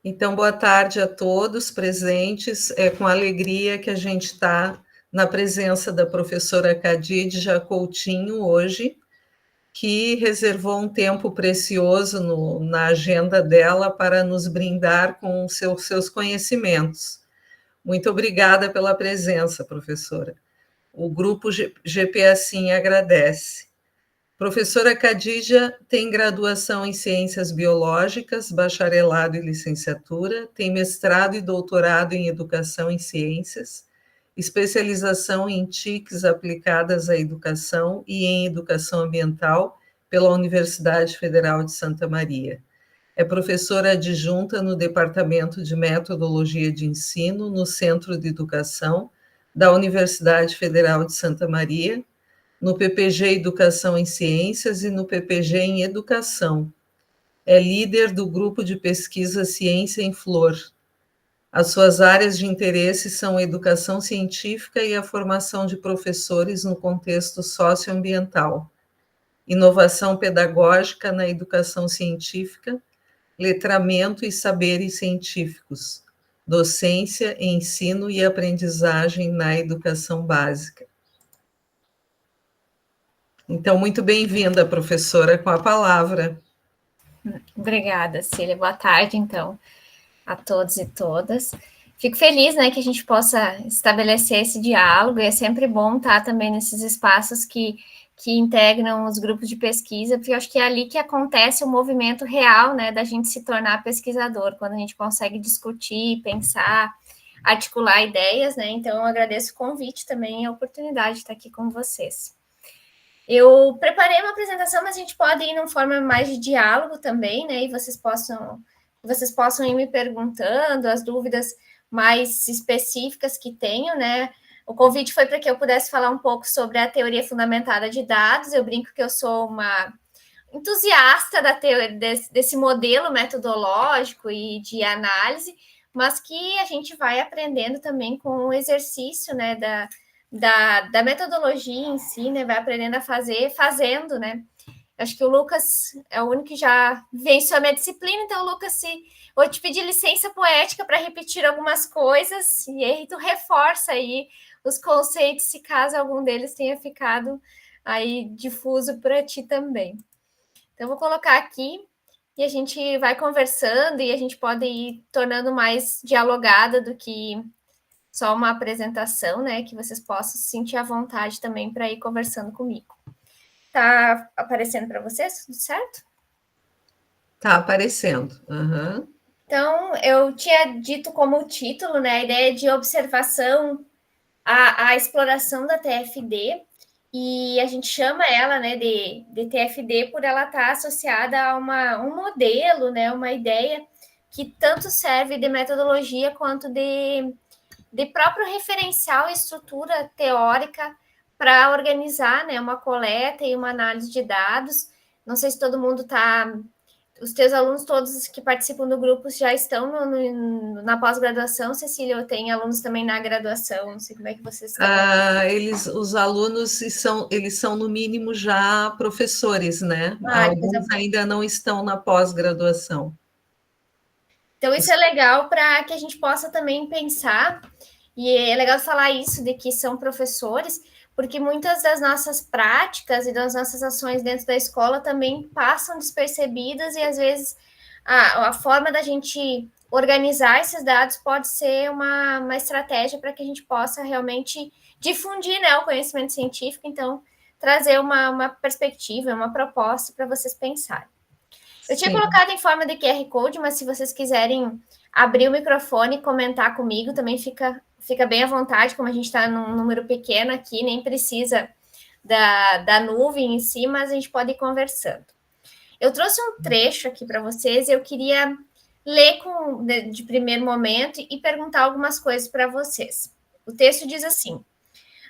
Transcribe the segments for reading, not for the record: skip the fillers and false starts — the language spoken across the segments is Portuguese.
Então, boa tarde a todos presentes. É com alegria que a gente está na presença da professora Khadidja Coutinho hoje, que reservou um tempo precioso na agenda dela para nos brindar com seus conhecimentos. Muito obrigada pela presença, professora. O grupo GP Assim agradece. Professora Khadidja tem graduação em Ciências Biológicas, bacharelado e licenciatura, tem mestrado e doutorado em Educação em Ciências, especialização em TICs aplicadas à educação e em Educação Ambiental pela Universidade Federal de Santa Maria. É professora adjunta no Departamento de Metodologia de Ensino no Centro de Educação da Universidade Federal de Santa Maria, no PPG Educação em Ciências e no PPG em Educação. É líder do grupo de pesquisa Ciência em Flor. As suas áreas de interesse são a educação científica e a formação de professores no contexto socioambiental, inovação pedagógica na educação científica, letramento e saberes científicos, docência, ensino e aprendizagem na educação básica. Então, muito bem-vinda, professora, com a palavra. Obrigada, Cília. Boa tarde, então, a todos e todas. Fico feliz, né, que a gente possa estabelecer esse diálogo, e é sempre bom estar também nesses espaços que integram os grupos de pesquisa, porque eu acho que é ali que acontece o movimento real, né, da gente se tornar pesquisador, quando a gente consegue discutir, pensar, articular ideias, né, então eu agradeço o convite também, a oportunidade de estar aqui com vocês. Eu preparei uma apresentação, mas a gente pode ir numa forma mais de diálogo também, né? E vocês possam ir me perguntando as dúvidas mais específicas que tenho, né? O convite foi para que eu pudesse falar um pouco sobre a teoria fundamentada de dados. Eu brinco que eu sou uma entusiasta da teoria, desse modelo metodológico e de análise, mas que a gente vai aprendendo também com o exercício, né, da metodologia em si, né? Vai aprendendo a fazer, fazendo, né? Acho que o Lucas é o único que já venceu a minha disciplina, então, Lucas, vou te pedir licença poética para repetir algumas coisas, e aí tu reforça aí os conceitos, se caso algum deles tenha ficado aí difuso para ti também. Então, vou colocar aqui e a gente vai conversando e a gente pode ir tornando mais dialogada do que só uma apresentação, né? Que vocês possam se sentir à vontade também para ir conversando comigo. Tá aparecendo para vocês? Tudo certo? Tá aparecendo. Uhum. Então, eu tinha dito como título, né? A ideia de observação à exploração da TFD, e a gente chama ela, né, de TFD por ela estar associada a um modelo, né, uma ideia que tanto serve de metodologia quanto de próprio referencial e estrutura teórica para organizar, né, uma coleta e uma análise de dados. Não sei se todo mundo está... Os teus alunos todos que participam do grupo já estão na pós-graduação, Cecília, ou tem alunos também na graduação? Não sei como é que vocês estão. Os alunos eles são, no mínimo, já professores, né? Alguns ainda não estão na pós-graduação. Então, isso é legal para que a gente possa também pensar, e é legal falar isso, de que são professores, porque muitas das nossas práticas e das nossas ações dentro da escola também passam despercebidas, e às vezes a forma da gente organizar esses dados pode ser uma estratégia para que a gente possa realmente difundir, né, o conhecimento científico, então trazer uma perspectiva, uma proposta para vocês pensarem. Eu tinha colocado em forma de QR Code, mas se vocês quiserem abrir o microfone e comentar comigo, também fica bem à vontade, como a gente está num número pequeno aqui, nem precisa da nuvem em si, mas a gente pode ir conversando. Eu trouxe um trecho aqui para vocês, eu queria ler de primeiro momento e perguntar algumas coisas para vocês. O texto diz assim: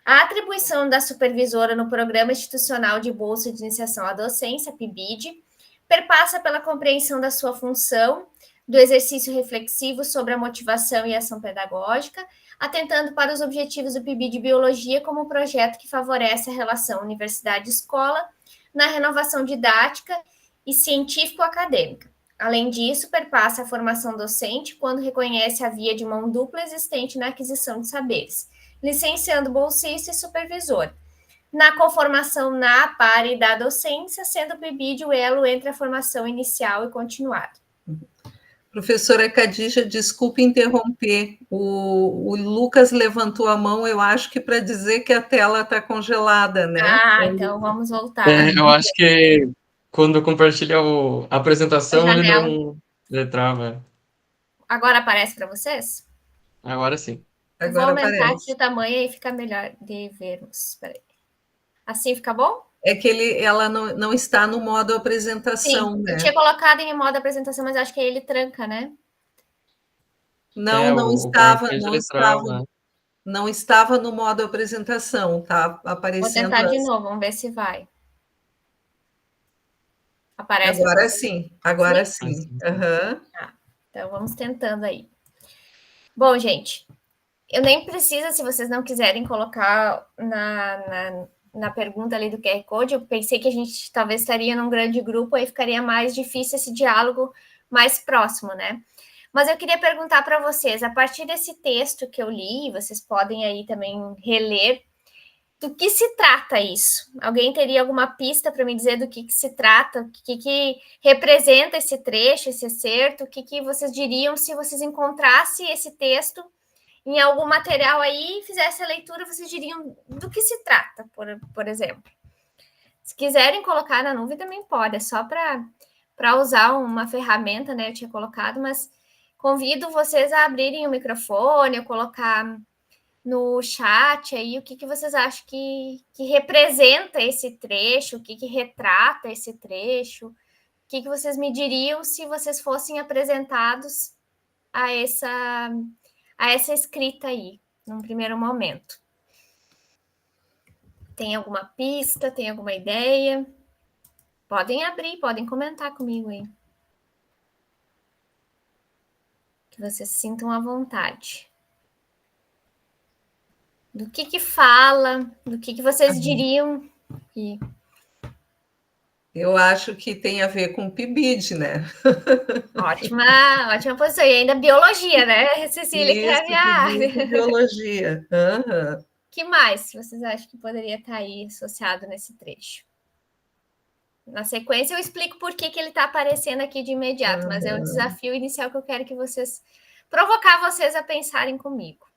a atribuição da supervisora no Programa Institucional de Bolsa de Iniciação à Docência, PIBID, perpassa pela compreensão da sua função, do exercício reflexivo sobre a motivação e ação pedagógica, atentando para os objetivos do PIBID de Biologia como projeto que favorece a relação universidade-escola na renovação didática e científico-acadêmica, Além disso, perpassa a formação docente quando reconhece a via de mão dupla existente na aquisição de saberes, licenciando bolsista e supervisor. Na conformação na, para e da docência, sendo o PIBID o elo entre a formação inicial e continuada. Professora Khadija, desculpe interromper. O Lucas levantou a mão, eu acho que para dizer que a tela está congelada, né? Então vamos voltar. Eu acho que quando compartilha a apresentação, ele não trava. Agora aparece para vocês? Agora sim. Vou aumentar aqui o tamanho e fica melhor de vermos. Espera aí. Assim fica bom? É que ela não está no modo apresentação, Sim, né? Eu tinha colocado em modo apresentação, mas acho que ele tranca, né? Não estava no modo apresentação, tá aparecendo. Vou tentar de novo, vamos ver se vai. Aparece agora sim. Uhum. Então vamos tentando aí. Bom, gente, eu nem preciso, se vocês não quiserem colocar na pergunta ali do QR Code, eu pensei que a gente talvez estaria num grande grupo, aí ficaria mais difícil esse diálogo mais próximo, né? Mas eu queria perguntar para vocês, a partir desse texto que eu li, vocês podem aí também reler, do que se trata isso? Alguém teria alguma pista para me dizer do que se trata? O que representa esse trecho, esse excerto? O que vocês diriam se vocês encontrassem esse texto em algum material aí e fizesse a leitura, vocês diriam do que se trata, por exemplo. Se quiserem colocar na nuvem, também pode, é só para usar uma ferramenta, né? Eu tinha colocado, mas convido vocês a abrirem o microfone, a colocar no chat aí o que vocês acham que representa esse trecho, o que retrata esse trecho, o que vocês me diriam se vocês fossem apresentados a essa escrita aí, num primeiro momento. Tem alguma pista? Tem alguma ideia? Podem abrir, podem comentar comigo aí. Que vocês sintam à vontade. Do que fala, do que vocês diriam. Eu acho que tem a ver com o PIBID, né? Ótima posição. E ainda biologia, né, Cecília? Que é a minha área. Biologia. Uhum. Que mais vocês acham que poderia estar aí associado nesse trecho? Na sequência, eu explico por que ele está aparecendo aqui de imediato, mas é o desafio inicial que eu quero que vocês... provocar vocês a pensarem comigo.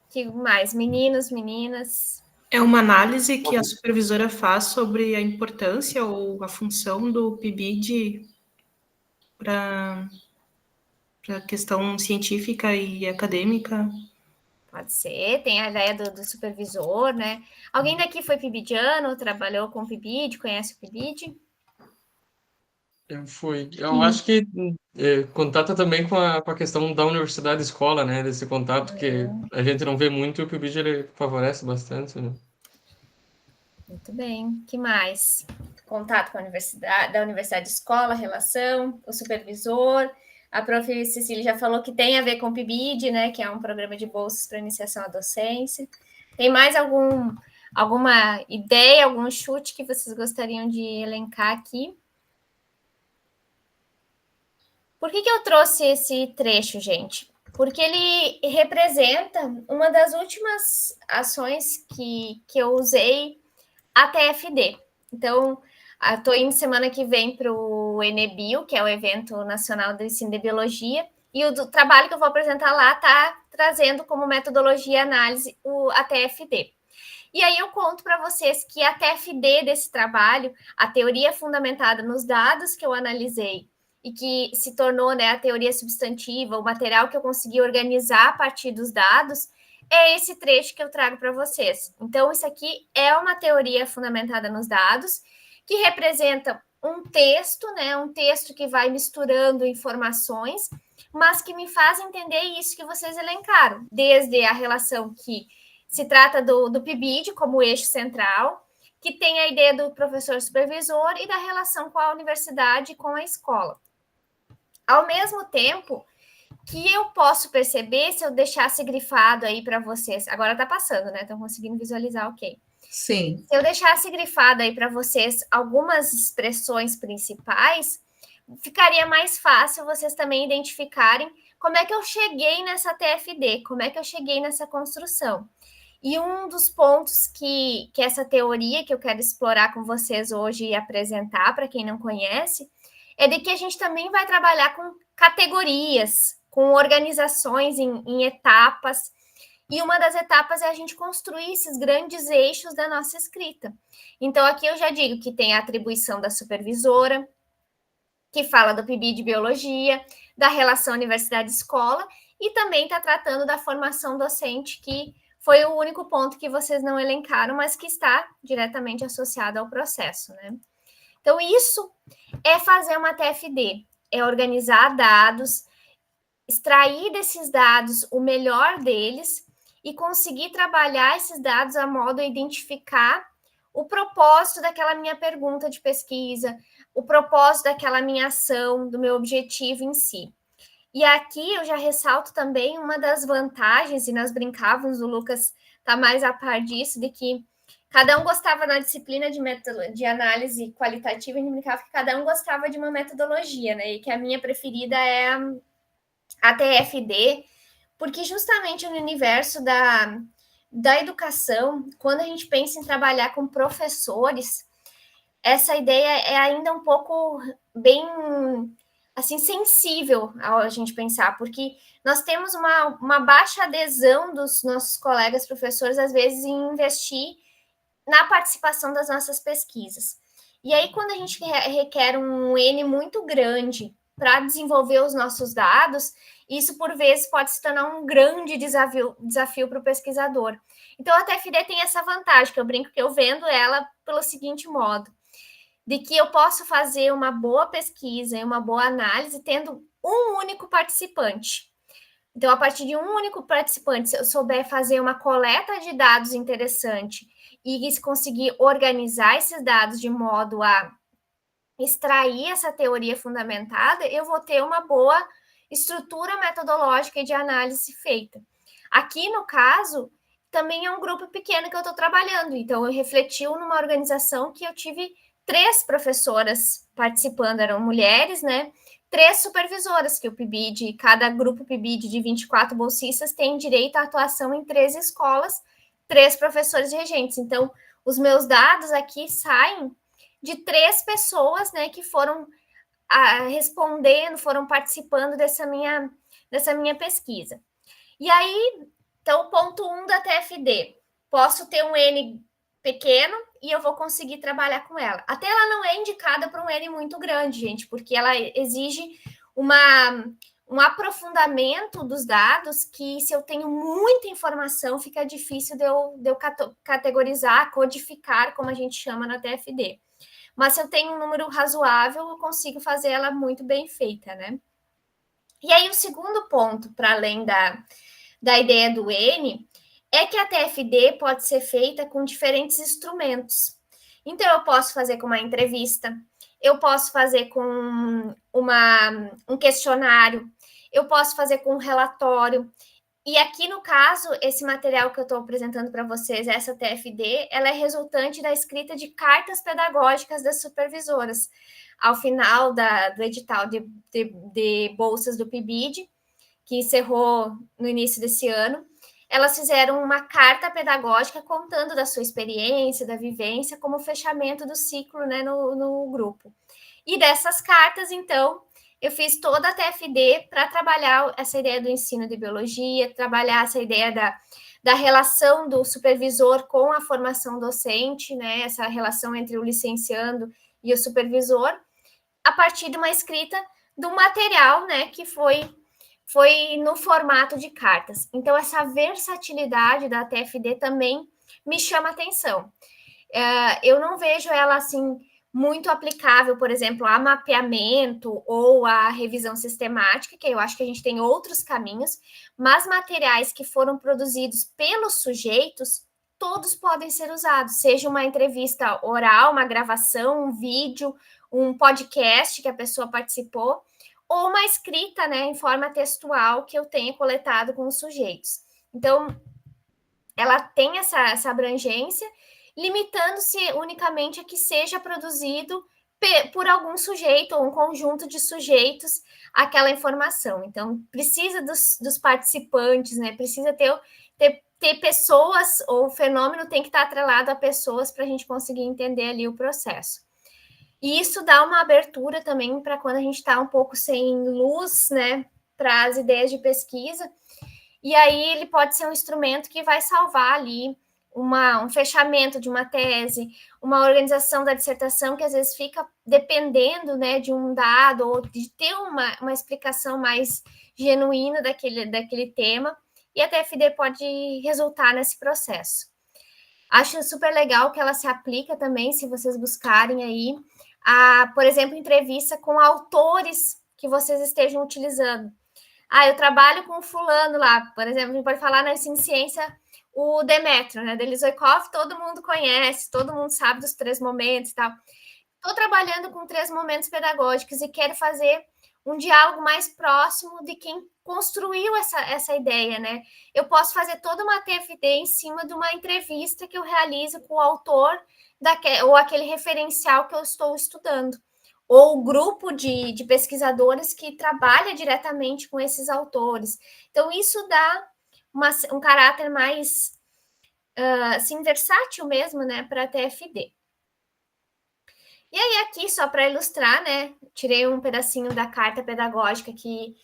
Que mais? Meninos, meninas... É uma análise que a supervisora faz sobre a importância ou a função do PIBID para a questão científica e acadêmica. Pode ser, tem a ideia do supervisor, né? Alguém daqui foi PIBIdiano, trabalhou com PIBID, conhece o PIBID? Eu fui. Eu acho que contata também com a questão da universidade-escola, né? Desse contato que a gente não vê muito e o PIBID ele favorece bastante, né? Muito bem. Que mais? Contato com a universidade, da universidade-escola, relação, o supervisor. A prof. Cecília já falou que tem a ver com o PIBID, né? Que é um programa de bolsas para iniciação à docência. Tem mais alguma ideia, algum chute que vocês gostariam de elencar aqui? Por que eu trouxe esse trecho, gente? Porque ele representa uma das últimas ações que eu usei a TFD. Então, estou indo semana que vem para o Enebio, que é o Evento Nacional do Ensino de Biologia, e o trabalho que eu vou apresentar lá está trazendo como metodologia e análise a TFD. E aí eu conto para vocês que a TFD desse trabalho, a teoria fundamentada nos dados que eu analisei, e que se tornou, né, a teoria substantiva, o material que eu consegui organizar a partir dos dados, é esse trecho que eu trago para vocês. Então, isso aqui é uma teoria fundamentada nos dados, que representa um texto, né, um texto que vai misturando informações, mas que me faz entender isso que vocês elencaram, desde a relação que se trata do PIBID como eixo central, que tem a ideia do professor supervisor e da relação com a universidade e com a escola. Ao mesmo tempo que eu posso perceber, se eu deixasse grifado aí para vocês, agora está passando, né? Estão conseguindo visualizar, ok. Sim. Se eu deixasse grifado aí para vocês algumas expressões principais, ficaria mais fácil vocês também identificarem como é que eu cheguei nessa TFD, como é que eu cheguei nessa construção. E um dos pontos que essa teoria que eu quero explorar com vocês hoje e apresentar para quem não conhece, é de que a gente também vai trabalhar com categorias, com organizações em etapas, e uma das etapas é a gente construir esses grandes eixos da nossa escrita. Então, aqui eu já digo que tem a atribuição da supervisora, que fala do PIB de biologia, da relação universidade-escola, e também está tratando da formação docente, que foi o único ponto que vocês não elencaram, mas que está diretamente associado ao processo, né? Então, isso é fazer uma TFD, é organizar dados, extrair desses dados o melhor deles e conseguir trabalhar esses dados a modo de identificar o propósito daquela minha pergunta de pesquisa, o propósito daquela minha ação, do meu objetivo em si. E aqui eu já ressalto também uma das vantagens, e nós brincávamos, o Lucas está mais a par disso, de que cada um gostava na disciplina de análise qualitativa, a gente brincava que cada um gostava de uma metodologia, né? E que a minha preferida é a TFD, porque justamente no universo da educação, quando a gente pensa em trabalhar com professores, essa ideia é ainda um pouco bem assim sensível a gente pensar, porque nós temos uma baixa adesão dos nossos colegas professores, às vezes, em investir na participação das nossas pesquisas. E aí, quando a gente requer um N muito grande para desenvolver os nossos dados, isso, por vezes, pode se tornar um grande desafio para o pesquisador. Então, a TFD tem essa vantagem, que eu brinco que eu vendo ela pelo seguinte modo, de que eu posso fazer uma boa pesquisa e uma boa análise tendo um único participante. Então, a partir de um único participante, se eu souber fazer uma coleta de dados interessante e conseguir organizar esses dados de modo a extrair essa teoria fundamentada, eu vou ter uma boa estrutura metodológica e de análise feita. Aqui, no caso, também é um grupo pequeno que eu estou trabalhando, então eu refleti numa organização que eu tive 3 professoras participando, eram mulheres, né? 3 supervisoras, que o PIBID, cada grupo PIBID de 24 bolsistas tem direito à atuação em 3 escolas, 3 professores regentes. Então, os meus dados aqui saem de 3 pessoas, né, que foram respondendo, foram participando dessa minha pesquisa. E aí, então, ponto 1 da TFD, posso ter um N pequeno e eu vou conseguir trabalhar com ela. Até ela não é indicada para um N muito grande, gente, porque ela exige um aprofundamento dos dados que, se eu tenho muita informação, fica difícil de eu categorizar, codificar, como a gente chama na TFD. Mas se eu tenho um número razoável, eu consigo fazer ela muito bem feita, né? E aí, o segundo ponto, para além da ideia do N, é que a TFD pode ser feita com diferentes instrumentos. Então, eu posso fazer com uma entrevista, eu posso fazer com um questionário, eu posso fazer com um relatório. E aqui, no caso, esse material que eu estou apresentando para vocês, essa TFD, ela é resultante da escrita de cartas pedagógicas das supervisoras. Ao final do edital de bolsas do PIBID, que encerrou no início desse ano, elas fizeram uma carta pedagógica contando da sua experiência, da vivência, como fechamento do ciclo, né, no grupo. E dessas cartas, então, eu fiz toda a TFD para trabalhar essa ideia do ensino de biologia, trabalhar essa ideia da relação do supervisor com a formação docente, né, essa relação entre o licenciando e o supervisor, a partir de uma escrita do material, né, que foi no formato de cartas. Então, essa versatilidade da TFD também me chama atenção. Eu não vejo ela, assim, muito aplicável, por exemplo, a mapeamento ou a revisão sistemática, que eu acho que a gente tem outros caminhos, mas materiais que foram produzidos pelos sujeitos, todos podem ser usados, seja uma entrevista oral, uma gravação, um vídeo, um podcast que a pessoa participou, ou uma escrita, né, em forma textual que eu tenha coletado com os sujeitos. Então, ela tem essa abrangência, limitando-se unicamente a que seja produzido por algum sujeito ou um conjunto de sujeitos aquela informação. Então, precisa dos participantes, né? Precisa ter pessoas, ou o fenômeno tem que estar atrelado a pessoas para a gente conseguir entender ali o processo. E isso dá uma abertura também para quando a gente está um pouco sem luz, né, para as ideias de pesquisa. E aí ele pode ser um instrumento que vai salvar ali um fechamento de uma tese, uma organização da dissertação que às vezes fica dependendo, né, de um dado ou de ter uma explicação mais genuína daquele tema, e a TFD pode resultar nesse processo. Acho super legal que ela se aplica também, se vocês buscarem aí, por exemplo, entrevista com autores que vocês estejam utilizando. Eu trabalho com fulano lá, por exemplo, a gente pode falar em ciência, o Demétrio, né, Delizoikov, todo mundo conhece, todo mundo sabe dos 3 momentos e tal. Estou trabalhando com 3 momentos pedagógicos e quero fazer um diálogo mais próximo de quem construiu essa ideia, né? Eu posso fazer toda uma TFD em cima de uma entrevista que eu realizo com o autor ou aquele referencial que eu estou estudando, ou o grupo de pesquisadores que trabalha diretamente com esses autores. Então, isso dá um caráter mais assim, versátil mesmo, né, para a TFD. E aí, aqui, só para ilustrar, né, tirei um pedacinho da carta pedagógica que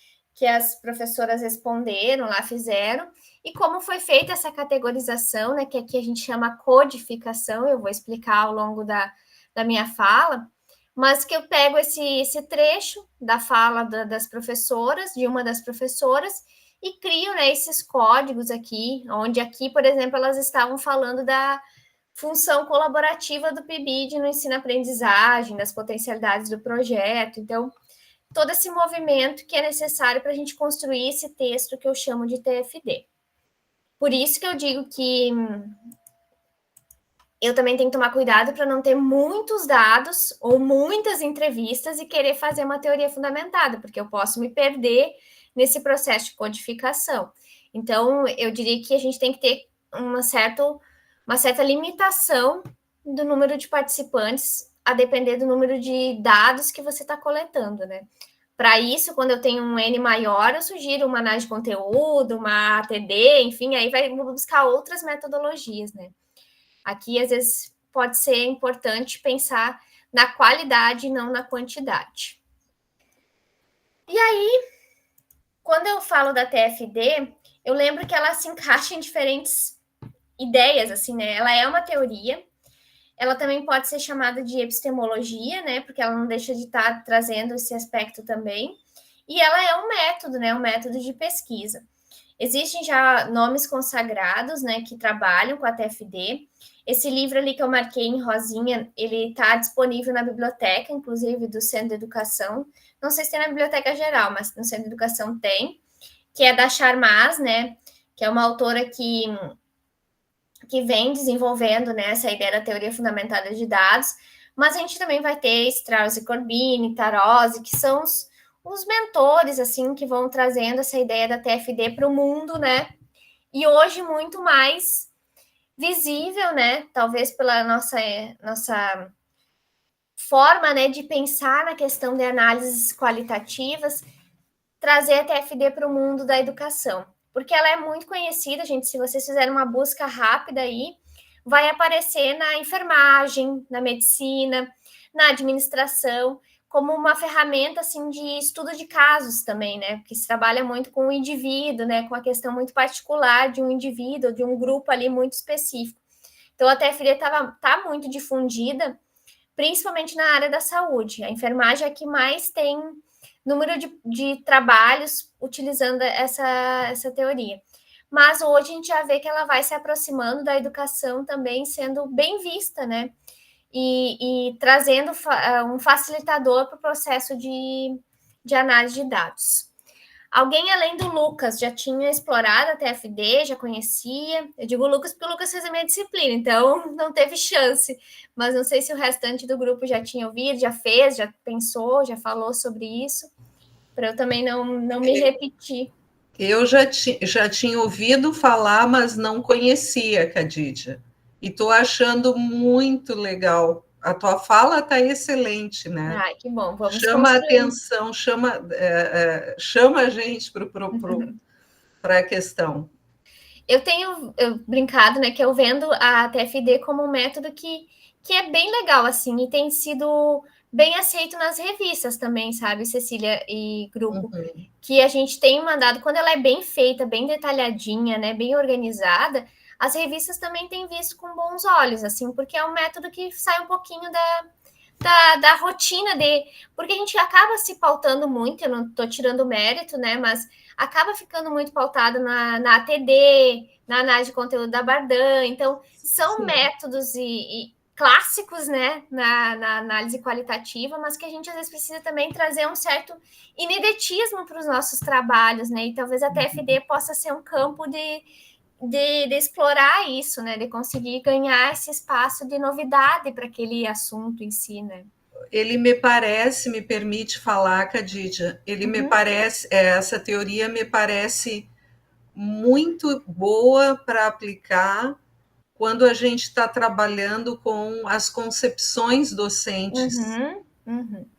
as professoras responderam, lá fizeram, e como foi feita essa categorização, né, que aqui a gente chama codificação, eu vou explicar ao longo da minha fala, mas que eu pego esse trecho da fala das professoras, de uma das professoras, e crio, né, esses códigos aqui, onde aqui, por exemplo, elas estavam falando da função colaborativa do PIBID no ensino-aprendizagem, das potencialidades do projeto. Então, todo esse movimento que é necessário para a gente construir esse texto que eu chamo de TFD. Por isso que eu digo que eu também tenho que tomar cuidado para não ter muitos dados ou muitas entrevistas e querer fazer uma teoria fundamentada, porque eu posso me perder nesse processo de codificação. Então, eu diria que a gente tem que ter uma certa limitação do número de participantes, a depender do número de dados que você está coletando, né? Para isso, quando eu tenho um N maior, eu sugiro uma análise de conteúdo, uma ATD, enfim, aí vou buscar outras metodologias, né? Aqui, às vezes, pode ser importante pensar na qualidade e não na quantidade. E aí, quando eu falo da TFD, eu lembro que ela se encaixa em diferentes ideias, assim, né? Ela é uma teoria, ela também pode ser chamada de epistemologia, né? Porque ela não deixa de estar trazendo esse aspecto também. E ela é um método, né? Um método de pesquisa. Existem já nomes consagrados, né? Que trabalham com a TFD. Esse livro ali que eu marquei em rosinha, ele está disponível na biblioteca, inclusive do Centro de Educação. Não sei se tem na biblioteca geral, mas no Centro de Educação tem. Que é da Charmas, né? Que é uma autora que vem desenvolvendo, né, essa ideia da teoria fundamentada de dados, mas a gente também vai ter Strauss e Corbini, Tarozzi, que são os mentores, assim, que vão trazendo essa ideia da TFD para o mundo, né, e hoje muito mais visível, né, talvez pela nossa forma, né, de pensar na questão de análises qualitativas, trazer a TFD para o mundo da educação. Porque ela é muito conhecida, gente, se vocês fizerem uma busca rápida aí, vai aparecer na enfermagem, na medicina, na administração, como uma ferramenta, assim, de estudo de casos também, né, porque se trabalha muito com o indivíduo, né, com a questão muito particular de um indivíduo, de um grupo ali muito específico. Então, a TFD tá muito difundida, principalmente na área da saúde. A enfermagem é a que mais tem número de trabalhos utilizando essa teoria. Mas hoje a gente já vê que ela vai se aproximando da educação também, sendo bem vista, né? E trazendo um facilitador para o processo de análise de dados. Alguém além do Lucas já tinha explorado a TFD, já conhecia? Eu digo Lucas porque o Lucas fez a minha disciplina, então não teve chance. Mas não sei se o restante do grupo já tinha ouvido, já fez, já pensou, já falou sobre isso, para eu também não me repetir. Eu já tinha ouvido falar, mas não conhecia, Khadija. E estou achando muito legal. A tua fala está excelente, né? Ai, que bom, vamos chama a construir. atenção, chama a gente para a questão. Eu tenho brincado, né, que eu vendo a TFD como um método que é bem legal, assim, e tem sido bem aceito nas revistas também, sabe, Cecília e grupo, que a gente tem mandado, quando ela é bem feita, bem detalhadinha, né, bem organizada, as revistas também têm visto com bons olhos, assim, porque é um método que sai um pouquinho da rotina porque a gente acaba se pautando muito, eu não estou tirando mérito, né, mas acaba ficando muito pautado na ATD, na análise de conteúdo da Bardan, então são Sim. métodos e clássicos, né, na análise qualitativa, mas que a gente às vezes precisa também trazer um certo ineditismo para os nossos trabalhos, né, e talvez a TFD possa ser um campo de explorar isso, né, de conseguir ganhar esse espaço de novidade para aquele assunto em si, né. Ele me permite falar, Khadija, me parece, essa teoria me parece muito boa para aplicar quando a gente está trabalhando com as concepções docentes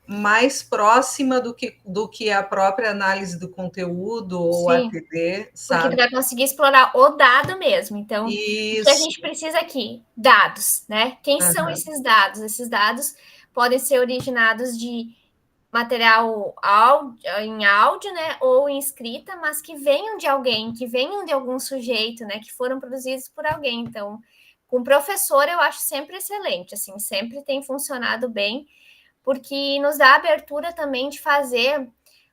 mais próxima do que a própria análise do conteúdo ou Sim, ATD, sabe? Porque tu vai conseguir explorar o dado mesmo. Então, Isso. O que a gente precisa aqui? Dados, né? Quem são esses dados? Esses dados podem ser originados de material em áudio, né, ou em escrita, mas que venham de alguém, que venham de algum sujeito, né, que foram produzidos por alguém. Então, com professor eu acho sempre excelente, assim, sempre tem funcionado bem, porque nos dá abertura também de fazer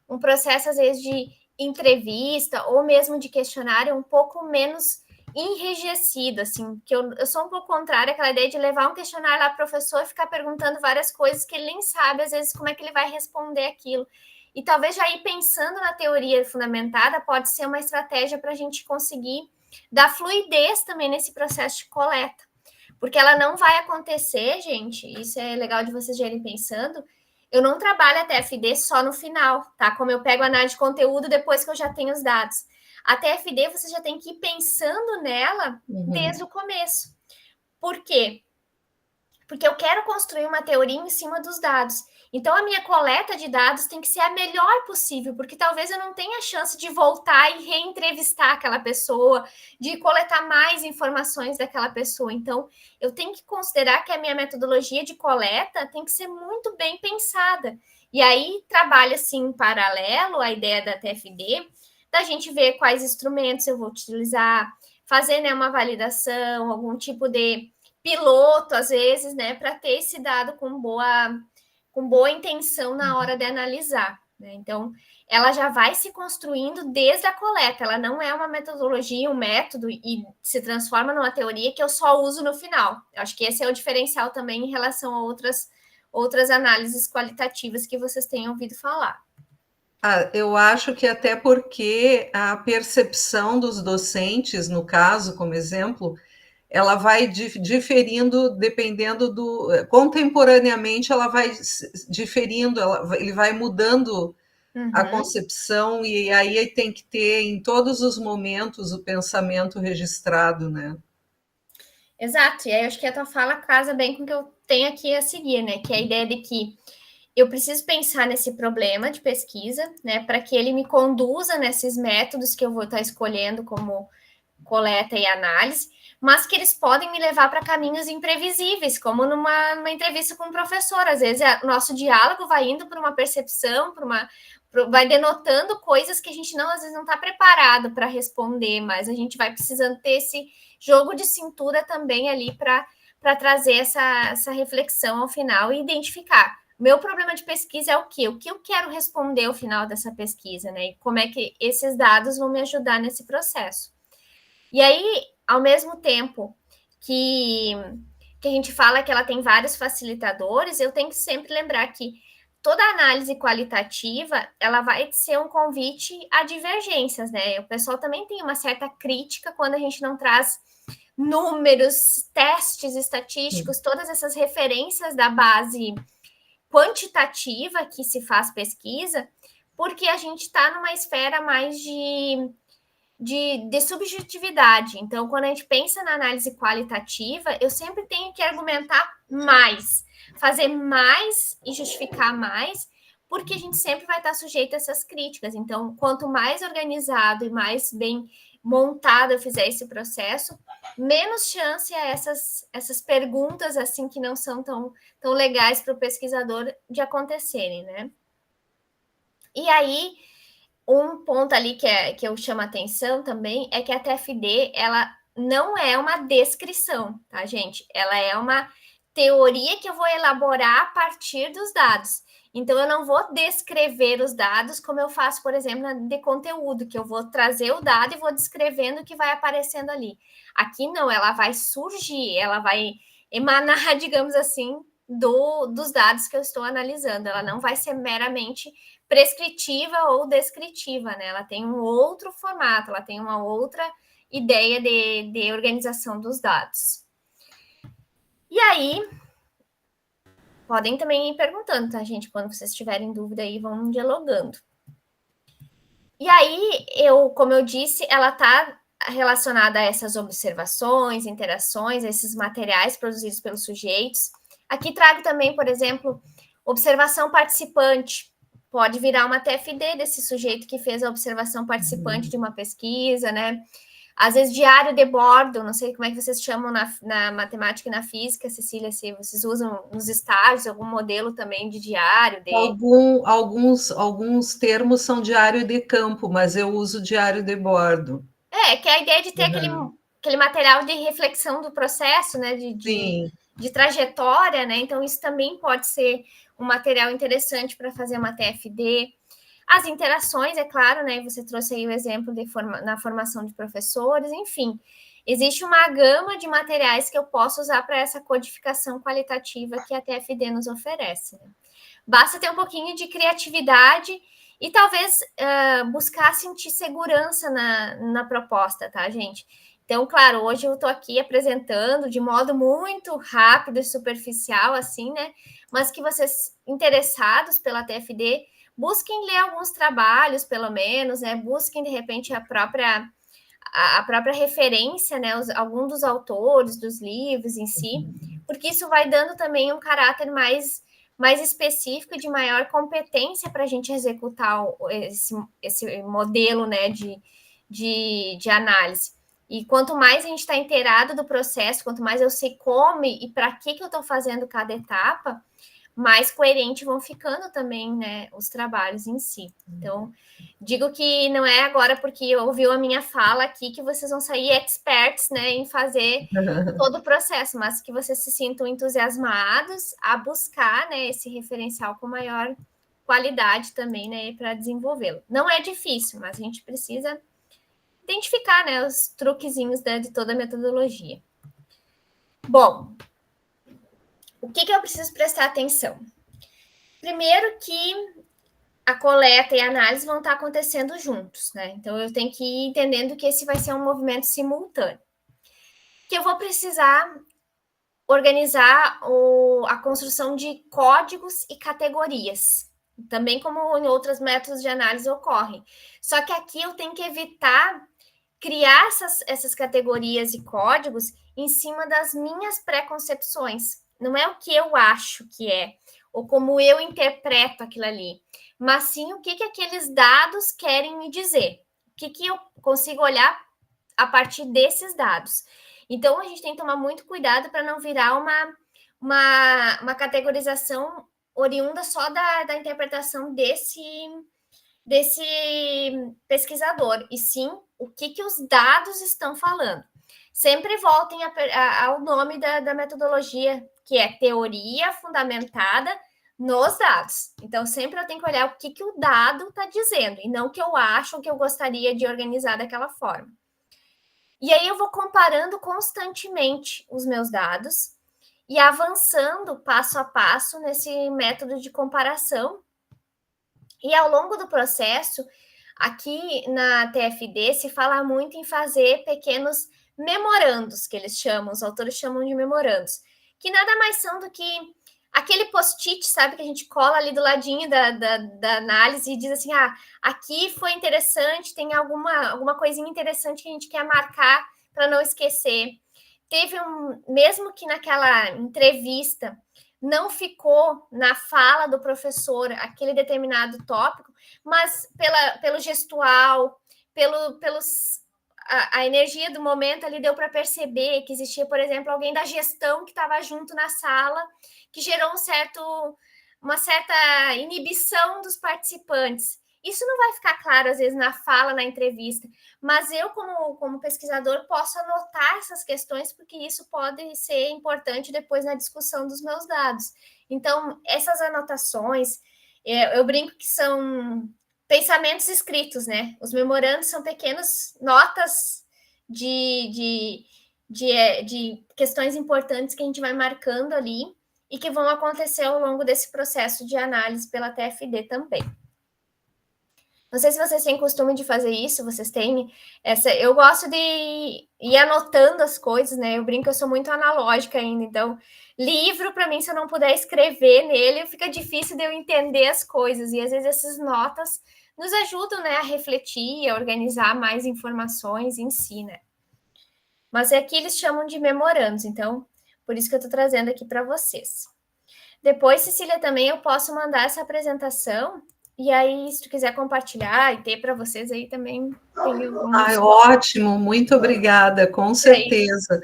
um processo, às vezes, de entrevista ou mesmo de questionário um pouco menos enrijecido, assim, que eu sou um pouco contrária àquela ideia de levar um questionário lá para o professor e ficar perguntando várias coisas que ele nem sabe, às vezes, como é que ele vai responder aquilo. E talvez já ir pensando na teoria fundamentada pode ser uma estratégia para a gente conseguir dar fluidez também nesse processo de coleta. Porque ela não vai acontecer, gente, isso é legal de vocês já irem pensando, eu não trabalho a TFD só no final, tá? Como eu pego a análise de conteúdo depois que eu já tenho os dados. A TFD você já tem que ir pensando nela desde o começo. Por quê? Porque eu quero construir uma teoria em cima dos dados. Então, a minha coleta de dados tem que ser a melhor possível, porque talvez eu não tenha a chance de voltar e reentrevistar aquela pessoa, de coletar mais informações daquela pessoa. Então, eu tenho que considerar que a minha metodologia de coleta tem que ser muito bem pensada. E aí, trabalha, assim, em paralelo a ideia da TFD, da gente ver quais instrumentos eu vou utilizar, fazer, né, uma validação, algum tipo de piloto, às vezes, né, para ter esse dado com boa intenção na hora de analisar, né? Então, ela já vai se construindo desde a coleta, ela não é uma metodologia, um método e se transforma numa teoria que eu só uso no final. Eu acho que esse é o diferencial também em relação a outras análises qualitativas que vocês têm ouvido falar. Eu acho que até porque a percepção dos docentes, no caso, como exemplo, ela vai diferindo dependendo contemporaneamente ela vai diferindo, ele vai mudando a concepção e aí tem que ter em todos os momentos o pensamento registrado, né? Exato, e aí eu acho que a tua fala casa bem com o que eu tenho aqui a seguir, né? Que é a ideia de que eu preciso pensar nesse problema de pesquisa, né? Para que ele me conduza nesses métodos que eu vou estar escolhendo como coleta e análise, mas que eles podem me levar para caminhos imprevisíveis, como numa entrevista com um professor. Às vezes, o nosso diálogo vai indo para uma percepção, vai denotando coisas que a gente às vezes não está preparado para responder, mas a gente vai precisando ter esse jogo de cintura também ali para trazer essa reflexão ao final e identificar. Meu problema de pesquisa é o quê? O que eu quero responder ao final dessa pesquisa, né? E como é que esses dados vão me ajudar nesse processo. E aí, ao mesmo tempo que a gente fala que ela tem vários facilitadores, eu tenho que sempre lembrar que toda análise qualitativa, ela vai ser um convite a divergências, né? O pessoal também tem uma certa crítica quando a gente não traz números, testes estatísticos, todas essas referências da base quantitativa que se faz pesquisa, porque a gente está numa esfera mais de de subjetividade. Então, quando a gente pensa na análise qualitativa, eu sempre tenho que argumentar mais, fazer mais e justificar mais, porque a gente sempre vai estar sujeito a essas críticas. Então, quanto mais organizado e mais bem montado eu fizer esse processo, menos chance a essas perguntas assim que não são tão legais para o pesquisador de acontecerem, né? E aí, um ponto ali que eu chamo a atenção também é que a TFD, ela não é uma descrição, tá, gente? Ela é uma teoria que eu vou elaborar a partir dos dados. Então, eu não vou descrever os dados como eu faço, por exemplo, na de conteúdo, que eu vou trazer o dado e vou descrevendo o que vai aparecendo ali. Aqui não, ela vai surgir, ela vai emanar, digamos assim, dos dados que eu estou analisando. Ela não vai ser meramente prescritiva ou descritiva, né? Ela tem um outro formato, ela tem uma outra ideia de organização dos dados. E aí, podem também ir perguntando, tá, gente? Quando vocês tiverem dúvida aí, vão dialogando. E aí, como eu disse, ela está relacionada a essas observações, interações, a esses materiais produzidos pelos sujeitos. Aqui trago também, por exemplo, observação participante. Pode virar uma TFD desse sujeito que fez a observação participante de uma pesquisa, né? Às vezes, diário de bordo, não sei como é que vocês chamam na matemática e na física, Cecília, se vocês usam nos estágios algum modelo também de diário. Alguns termos são diário de campo, mas eu uso diário de bordo. Que é a ideia de ter aquele material de reflexão do processo, né? De trajetória, né? Então, isso também pode ser um material interessante para fazer uma TFD. As interações, é claro, né? Você trouxe aí o exemplo na formação de professores, enfim. Existe uma gama de materiais que eu posso usar para essa codificação qualitativa que a TFD nos oferece. Né? Basta ter um pouquinho de criatividade e talvez buscar sentir segurança na proposta, tá, gente? Então, claro, hoje eu estou aqui apresentando de modo muito rápido e superficial, assim, né? Mas que vocês interessados pela TFD busquem ler alguns trabalhos, pelo menos, né? Busquem, de repente, a própria referência, né? Algum dos autores dos livros em si, porque isso vai dando também um caráter mais específico e de maior competência para a gente executar esse modelo, né, de análise. E quanto mais a gente está inteirado do processo, quanto mais eu sei como e para que eu estou fazendo cada etapa, mais coerente vão ficando também, né, os trabalhos em si. Então, digo que não é agora porque ouviu a minha fala aqui que vocês vão sair experts, né, em fazer todo o processo, mas que vocês se sintam entusiasmados a buscar, né, esse referencial com maior qualidade também, né, para desenvolvê-lo. Não é difícil, mas a gente precisa identificar, né, os truquezinhos de toda a metodologia. Bom, o que eu preciso prestar atenção? Primeiro que a coleta e a análise vão estar acontecendo juntos, né? Então, eu tenho que ir entendendo que esse vai ser um movimento simultâneo. Que eu vou precisar organizar a construção de códigos e categorias, também como em outros métodos de análise ocorrem. Só que aqui eu tenho que evitar criar essas categorias e códigos em cima das minhas preconcepções. Não é o que eu acho que é, ou como eu interpreto aquilo ali, mas sim o que aqueles dados querem me dizer. O que eu consigo olhar a partir desses dados. Então, a gente tem que tomar muito cuidado para não virar uma categorização oriunda só da interpretação desse pesquisador, e sim o que os dados estão falando. Sempre voltem ao nome da metodologia, que é teoria fundamentada nos dados. Então, sempre eu tenho que olhar o que o dado está dizendo, e não o que eu acho ou que eu gostaria de organizar daquela forma. E aí eu vou comparando constantemente os meus dados e avançando passo a passo nesse método de comparação. E ao longo do processo, aqui na TFD se fala muito em fazer pequenos memorandos, que eles chamam, os autores chamam de memorandos, que nada mais são do que aquele post-it, sabe, que a gente cola ali do ladinho da análise e diz assim, aqui foi interessante, tem alguma coisinha interessante que a gente quer marcar para não esquecer. Teve mesmo que naquela entrevista não ficou na fala do professor aquele determinado tópico, mas pelo gestual, a energia do momento ali deu para perceber que existia, por exemplo, alguém da gestão que estava junto na sala, que gerou uma certa inibição dos participantes. Isso não vai ficar claro, às vezes, na fala, na entrevista, mas eu, como pesquisador, posso anotar essas questões, porque isso pode ser importante depois na discussão dos meus dados. Então, essas anotações, eu brinco que são pensamentos escritos, né? Os memorandos são pequenas notas de questões importantes que a gente vai marcando ali e que vão acontecer ao longo desse processo de análise pela TFD também. Não sei se vocês têm costume de fazer isso, vocês têm eu gosto de ir anotando as coisas, né? Eu brinco que eu sou muito analógica ainda, então livro, para mim, se eu não puder escrever nele, fica difícil de eu entender as coisas, e às vezes essas notas nos ajudam, né, a refletir, a organizar mais informações em si, né? Mas aqui eles chamam de memorandos, então, por isso que eu estou trazendo aqui para vocês. Depois, Cecília, também eu posso mandar essa apresentação, e aí, se tu quiser compartilhar e ter para vocês aí também. Ótimo, muito obrigada, com certeza.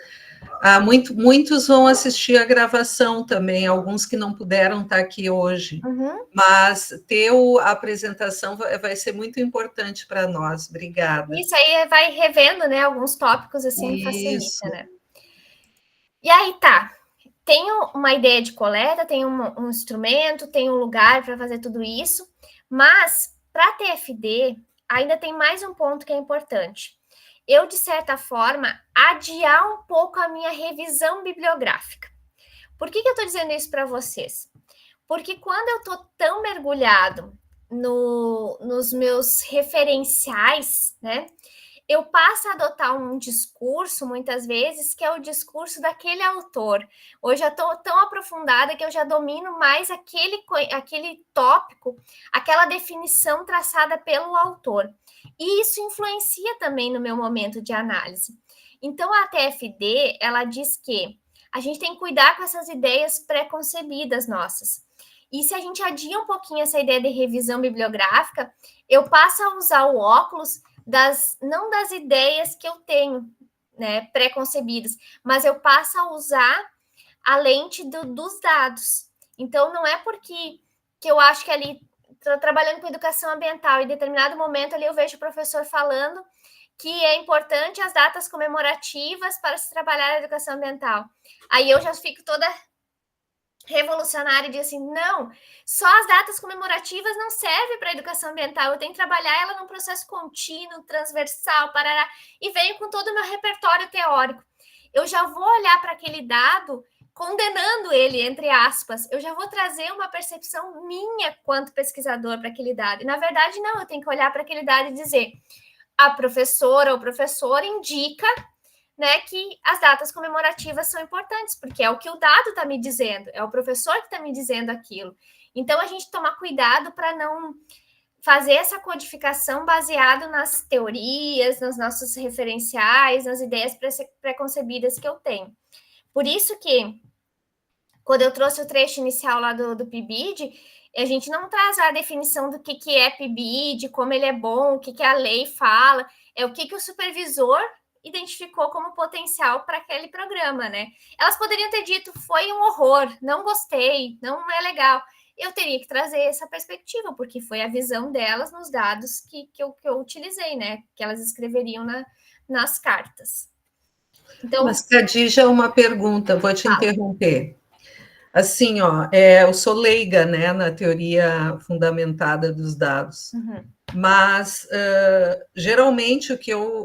Muitos vão assistir a gravação também, alguns que não puderam estar aqui hoje. Mas ter a apresentação vai ser muito importante para nós. Obrigada. Isso aí vai revendo, né, alguns tópicos, assim, facilita, né? E aí, tá. Tenho uma ideia de coleta, tenho um instrumento, tenho um lugar para fazer tudo isso, mas para a TFD ainda tem mais um ponto que é importante. Eu, de certa forma, adiar um pouco a minha revisão bibliográfica. Por que eu estou dizendo isso para vocês? Porque quando eu estou tão mergulhado nos meus referenciais, né, eu passo a adotar um discurso, muitas vezes, que é o discurso daquele autor. Hoje eu estou tão aprofundada que eu já domino mais aquele tópico, aquela definição traçada pelo autor. E isso influencia também no meu momento de análise. Então, a TFD, ela diz que a gente tem que cuidar com essas ideias pré-concebidas nossas. E se a gente adia um pouquinho essa ideia de revisão bibliográfica, eu passo a usar o óculos não das ideias que eu tenho, né, pré-concebidas, mas eu passo a usar a lente dos dados. Então, não é porque que eu acho que ali, trabalhando com educação ambiental, em determinado momento ali eu vejo o professor falando que é importante as datas comemorativas para se trabalhar a educação ambiental. Aí eu já fico toda revolucionária e diz assim, não, só as datas comemorativas não servem para a educação ambiental, eu tenho que trabalhar ela num processo contínuo, transversal, parará, e venho com todo o meu repertório teórico. Eu já vou olhar para aquele dado condenando ele, entre aspas, eu já vou trazer uma percepção minha quanto pesquisador para aquele dado. E, na verdade, não, eu tenho que olhar para aquele dado e dizer, a professora ou professor indica, né, que as datas comemorativas são importantes, porque é o que o dado está me dizendo, é o professor que está me dizendo aquilo. Então, a gente tomar cuidado para não fazer essa codificação baseado nas teorias, nos nossos referenciais, nas ideias pré-concebidas que eu tenho. Por isso que, quando eu trouxe o trecho inicial lá do PIBID, a gente não traz a definição do que é PIBID, como ele é bom, o que a lei fala, é o que o supervisor identificou como potencial para aquele programa, né? Elas poderiam ter dito, foi um horror, não gostei, não é legal. Eu teria que trazer essa perspectiva, porque foi a visão delas nos dados que eu utilizei, né? Que elas escreveriam nas cartas. Então, mas, Khadija, uma pergunta, vou te interromper. Assim, eu sou leiga, né, na teoria fundamentada dos dados. Mas, geralmente, o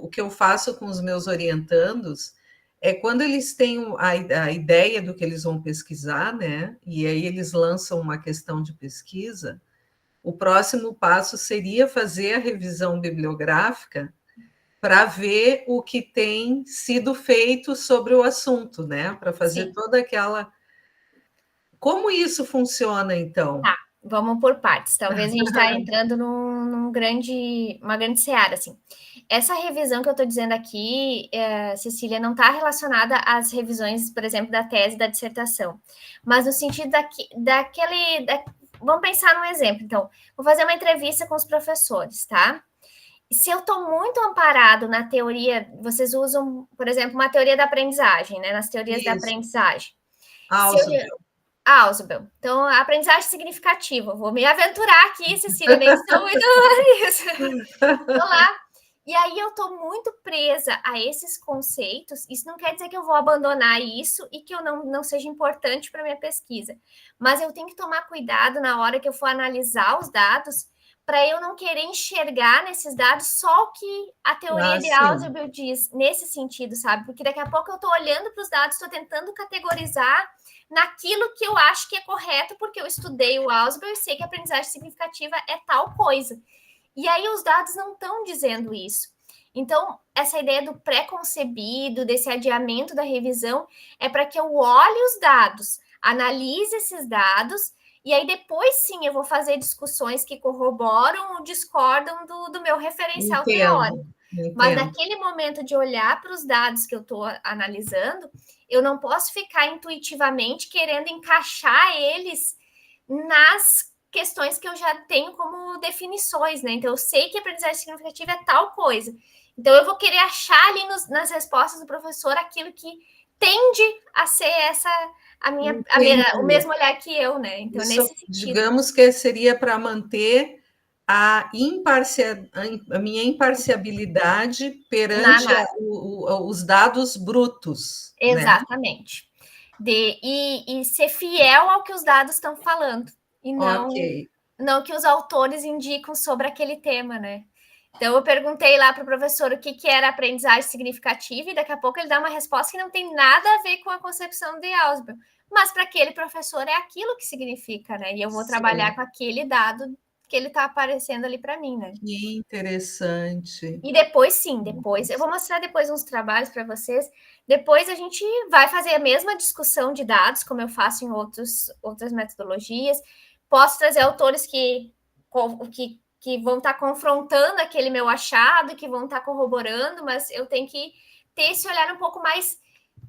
que eu faço com os meus orientandos é quando eles têm a ideia do que eles vão pesquisar, né? E aí eles lançam uma questão de pesquisa, o próximo passo seria fazer a revisão bibliográfica para ver o que tem sido feito sobre o assunto, né? Para fazer toda aquela Como isso funciona, então? Tá, vamos por partes. Talvez a gente está entrando uma grande seara, assim. Essa revisão que eu estou dizendo aqui, Cecília, não está relacionada às revisões, por exemplo, da tese da dissertação, mas no sentido vamos pensar num exemplo. Então, vou fazer uma entrevista com os professores, tá? Se eu estou muito amparado na teoria, vocês usam, por exemplo, uma teoria da aprendizagem, né? Nas teorias da aprendizagem. Ausubel. Então, a aprendizagem significativa. Vou me aventurar aqui, Cecília, nem estou muito nisso. Vou lá. E aí eu estou muito presa a esses conceitos. Isso não quer dizer que eu vou abandonar isso e que eu não seja importante para a minha pesquisa. Mas eu tenho que tomar cuidado na hora que eu for analisar os dados para eu não querer enxergar nesses dados só o que a teoria de Ausubel diz, nesse sentido, sabe? Porque daqui a pouco eu estou olhando para os dados, estou tentando categorizar naquilo que eu acho que é correto, porque eu estudei o Ausubel e sei que a aprendizagem significativa é tal coisa. E aí os dados não estão dizendo isso. Então, essa ideia do pré-concebido, desse adiamento da revisão, é para que eu olhe os dados, analise esses dados, e aí depois sim eu vou fazer discussões que corroboram ou discordam do meu referencial teórico. Mas naquele momento de olhar para os dados que eu estou analisando, eu não posso ficar intuitivamente querendo encaixar eles nas questões que eu já tenho como definições, né? Então, eu sei que a aprendizagem significativa é tal coisa. Então, eu vou querer achar ali nas respostas do professor aquilo que tende a ser o mesmo olhar que eu, né? Então, isso, nesse sentido. Digamos que seria para manter a minha imparcialidade perante os dados brutos. Exatamente. Né? E ser fiel ao que os dados estão falando. E não que os autores indicam sobre aquele tema, né? Então, eu perguntei lá para o professor o que era aprendizagem significativa e daqui a pouco ele dá uma resposta que não tem nada a ver com a concepção de Ausubel. Mas para aquele professor é aquilo que significa, né? E eu vou trabalhar com aquele dado que ele está aparecendo ali para mim, né? Que interessante. E depois, eu vou mostrar depois uns trabalhos para vocês. Depois a gente vai fazer a mesma discussão de dados, como eu faço em outras metodologias. Posso trazer autores que vão estar confrontando aquele meu achado, que vão estar corroborando, mas eu tenho que ter esse olhar um pouco mais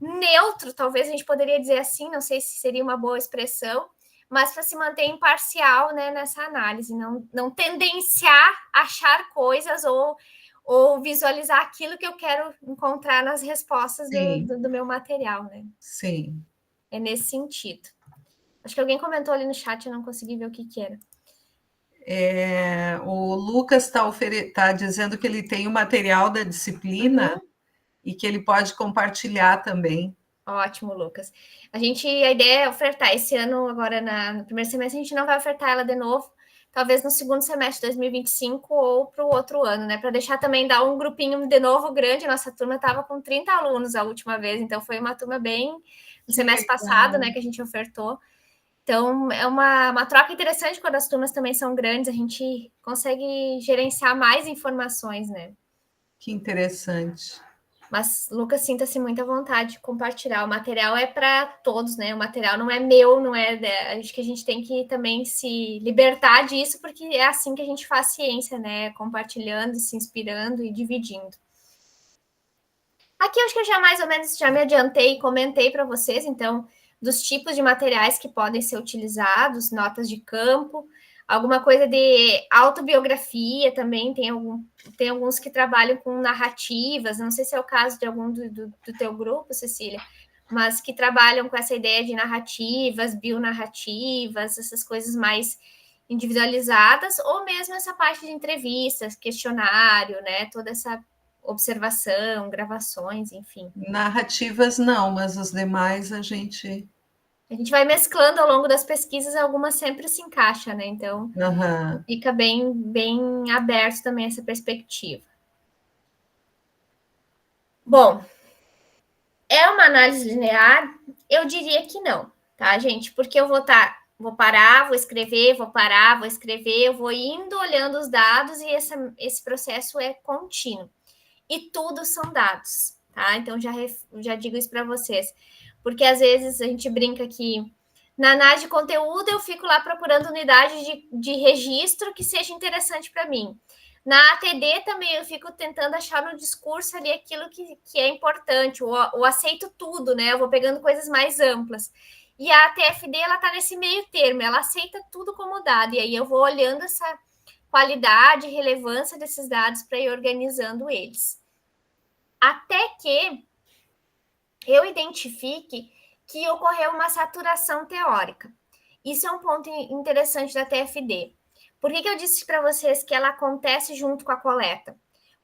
neutro, talvez a gente poderia dizer assim, não sei se seria uma boa expressão, mas para se manter imparcial, né, nessa análise, não tendenciar a achar coisas ou visualizar aquilo que eu quero encontrar nas respostas do meu material, né? Sim. É nesse sentido. Acho que alguém comentou ali no chat, eu não consegui ver o que era. O Lucas está dizendo que ele tem o material da disciplina e que ele pode compartilhar também. Ótimo, Lucas. A ideia é ofertar esse ano, agora no primeiro semestre, a gente não vai ofertar ela de novo, talvez no segundo semestre de 2025 ou para o outro ano, né? Para deixar também dar um grupinho de novo grande. Nossa turma estava com 30 alunos a última vez, então foi uma turma bem no semestre passado, né, que a gente ofertou. Então, é uma troca interessante quando as turmas também são grandes, a gente consegue gerenciar mais informações, né? Que interessante. Mas, Lucas, sinta-se muito à vontade de compartilhar. O material é para todos, né? O material não é meu, não é... Acho que a gente tem que também se libertar disso, porque é assim que a gente faz ciência, né? Compartilhando, se inspirando e dividindo. Aqui, acho que eu mais ou menos já me adiantei e comentei para vocês, então, dos tipos de materiais que podem ser utilizados, notas de campo, alguma coisa de autobiografia também, tem alguns que trabalham com narrativas, não sei se é o caso de algum do teu grupo, Cecília, mas que trabalham com essa ideia de narrativas, bionarrativas, essas coisas mais individualizadas, ou mesmo essa parte de entrevistas, questionário, né, toda essa observação, gravações, enfim. Narrativas não, mas os demais a gente vai mesclando ao longo das pesquisas, algumas sempre se encaixa, né? Então, fica bem aberto também essa perspectiva. Bom, é uma análise linear? Eu diria que não, tá, gente? Porque eu vou parar, vou escrever, vou parar, vou escrever, eu vou indo olhando os dados e esse processo é contínuo. E tudo são dados, tá? Então, já digo isso para vocês. Porque, às vezes, a gente brinca que Na análise de conteúdo, eu fico lá procurando unidade de registro que seja interessante para mim. Na ATD também eu fico tentando achar no discurso ali aquilo que é importante, ou aceito tudo, né? Eu vou pegando coisas mais amplas. E a TFD, ela está nesse meio termo, ela aceita tudo como dado, e aí eu vou olhando essa qualidade e relevância desses dados para ir organizando eles. Até que eu identifique que ocorreu uma saturação teórica. Isso é um ponto interessante da TFD. Por que eu disse para vocês que ela acontece junto com a coleta?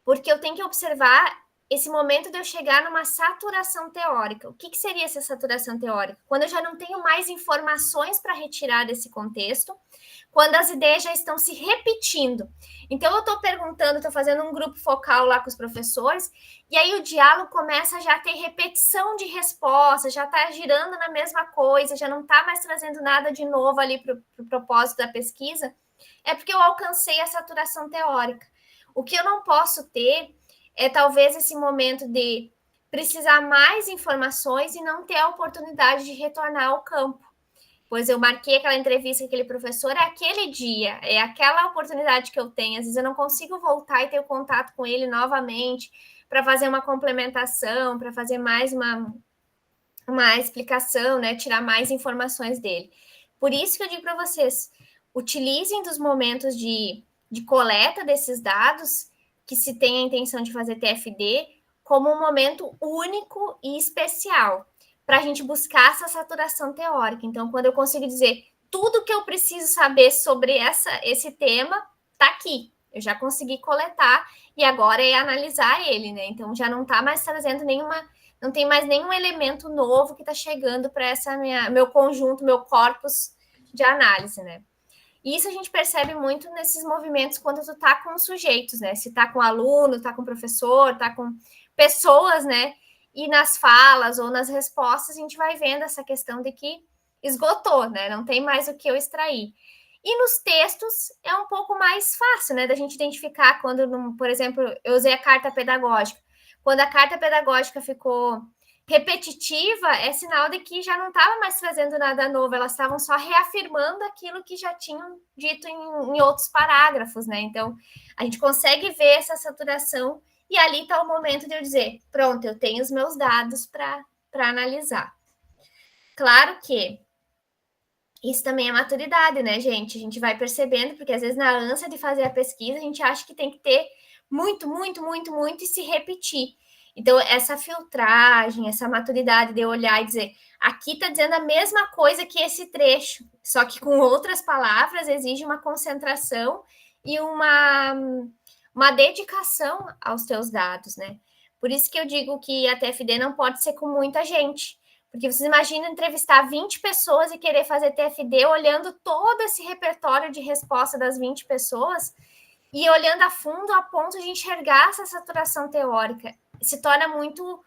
Porque eu tenho que observar esse momento de eu chegar numa saturação teórica. O que seria essa saturação teórica? Quando eu já não tenho mais informações para retirar desse contexto, quando as ideias já estão se repetindo. Então, eu estou perguntando, estou fazendo um grupo focal lá com os professores, e aí o diálogo começa a já ter repetição de respostas, já está girando na mesma coisa, já não está mais trazendo nada de novo ali para o propósito da pesquisa, é porque eu alcancei a saturação teórica. O que eu não posso ter é talvez esse momento de precisar mais informações e não ter a oportunidade de retornar ao campo. Pois eu marquei aquela entrevista com aquele professor, é aquele dia, é aquela oportunidade que eu tenho. Às vezes eu não consigo voltar e ter o contato com ele novamente para fazer uma complementação, para fazer mais uma explicação, né? Tirar mais informações dele. Por isso que eu digo para vocês, utilizem dos momentos de coleta desses dados, que se tem a intenção de fazer TFD, como um momento único e especial, para a gente buscar essa saturação teórica. Então, quando eu consigo dizer tudo que eu preciso saber sobre esse tema, está aqui. Eu já consegui coletar e agora é analisar ele, né? Então, já não está mais trazendo não tem mais nenhum elemento novo que está chegando para meu conjunto, meu corpus de análise, né? E isso a gente percebe muito nesses movimentos quando tu tá com sujeitos, né? Se tá com aluno, tá com professor, tá com pessoas, né? E nas falas ou nas respostas a gente vai vendo essa questão de que esgotou, né? Não tem mais o que eu extrair. E nos textos é um pouco mais fácil, né? Da gente identificar quando, por exemplo, eu usei a carta pedagógica. Quando a carta pedagógica ficou repetitiva, é sinal de que já não estava mais trazendo nada novo, elas estavam só reafirmando aquilo que já tinham dito em outros parágrafos, né? Então, a gente consegue ver essa saturação e ali está o momento de eu dizer, pronto, eu tenho os meus dados para analisar. Claro que isso também é maturidade, né, gente? A gente vai percebendo, porque às vezes na ânsia de fazer a pesquisa, a gente acha que tem que ter muito e se repetir. Então, essa filtragem, essa maturidade de olhar e dizer, aqui está dizendo a mesma coisa que esse trecho, só que com outras palavras, exige uma concentração e uma dedicação aos teus dados, né? Por isso que eu digo que a TFD não pode ser com muita gente, porque vocês imaginam entrevistar 20 pessoas e querer fazer TFD olhando todo esse repertório de resposta das 20 pessoas e olhando a fundo a ponto de enxergar essa saturação teórica. Se torna muito,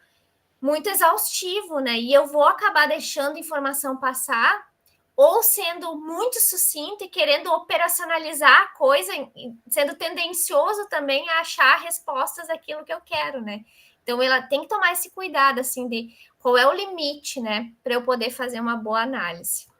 muito exaustivo, né? E eu vou acabar deixando informação passar ou sendo muito sucinto e querendo operacionalizar a coisa, sendo tendencioso também a achar respostas daquilo que eu quero, né? Então, ela tem que tomar esse cuidado, assim, de qual é o limite, né? Para eu poder fazer uma boa análise.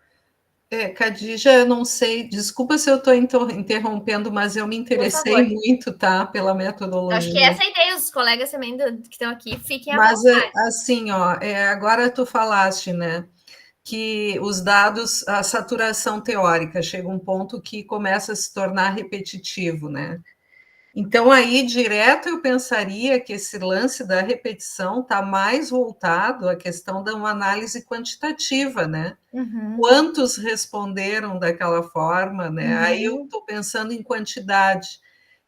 Khadija, eu não sei, desculpa se eu estou interrompendo, mas eu me interessei muito, tá, pela metodologia. Acho que essa é a ideia, os colegas também que estão aqui, fiquem à vontade. Mas, assim, ó, agora tu falaste, né, que os dados, a saturação teórica, chega um ponto que começa a se tornar repetitivo, né? Então, aí, direto, eu pensaria que esse lance da repetição está mais voltado à questão de uma análise quantitativa, né? Uhum. Quantos responderam daquela forma, né? Uhum. Aí eu estou pensando em quantidade.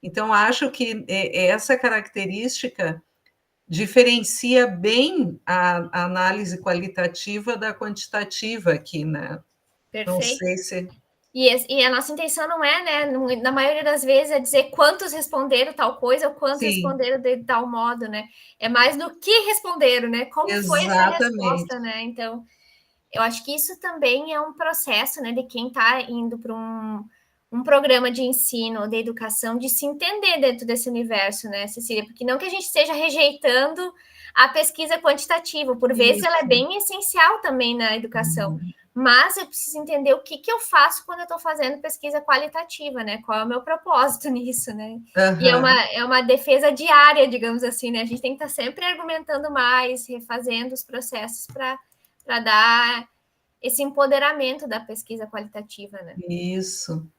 Então, acho que essa característica diferencia bem a análise qualitativa da quantitativa aqui, né? Perfeito. Não sei se... E a nossa intenção não é, né, na maioria das vezes, é dizer quantos responderam tal coisa ou quantos responderam de tal modo, né? É mais do que responderam, né? Como foi essa resposta, né? Então, eu acho que isso também é um processo, né, de quem está indo para um programa de ensino, de educação, de se entender dentro desse universo, né, Cecília? Porque não que a gente esteja rejeitando a pesquisa quantitativa, por vezes ela é bem essencial também na educação, mas eu preciso entender o que eu faço quando eu estou fazendo pesquisa qualitativa, né? Qual é o meu propósito nisso, né? E é uma defesa diária, digamos assim, né? A gente tem que estar sempre argumentando mais, refazendo os processos para dar esse empoderamento da pesquisa qualitativa, né? Isso.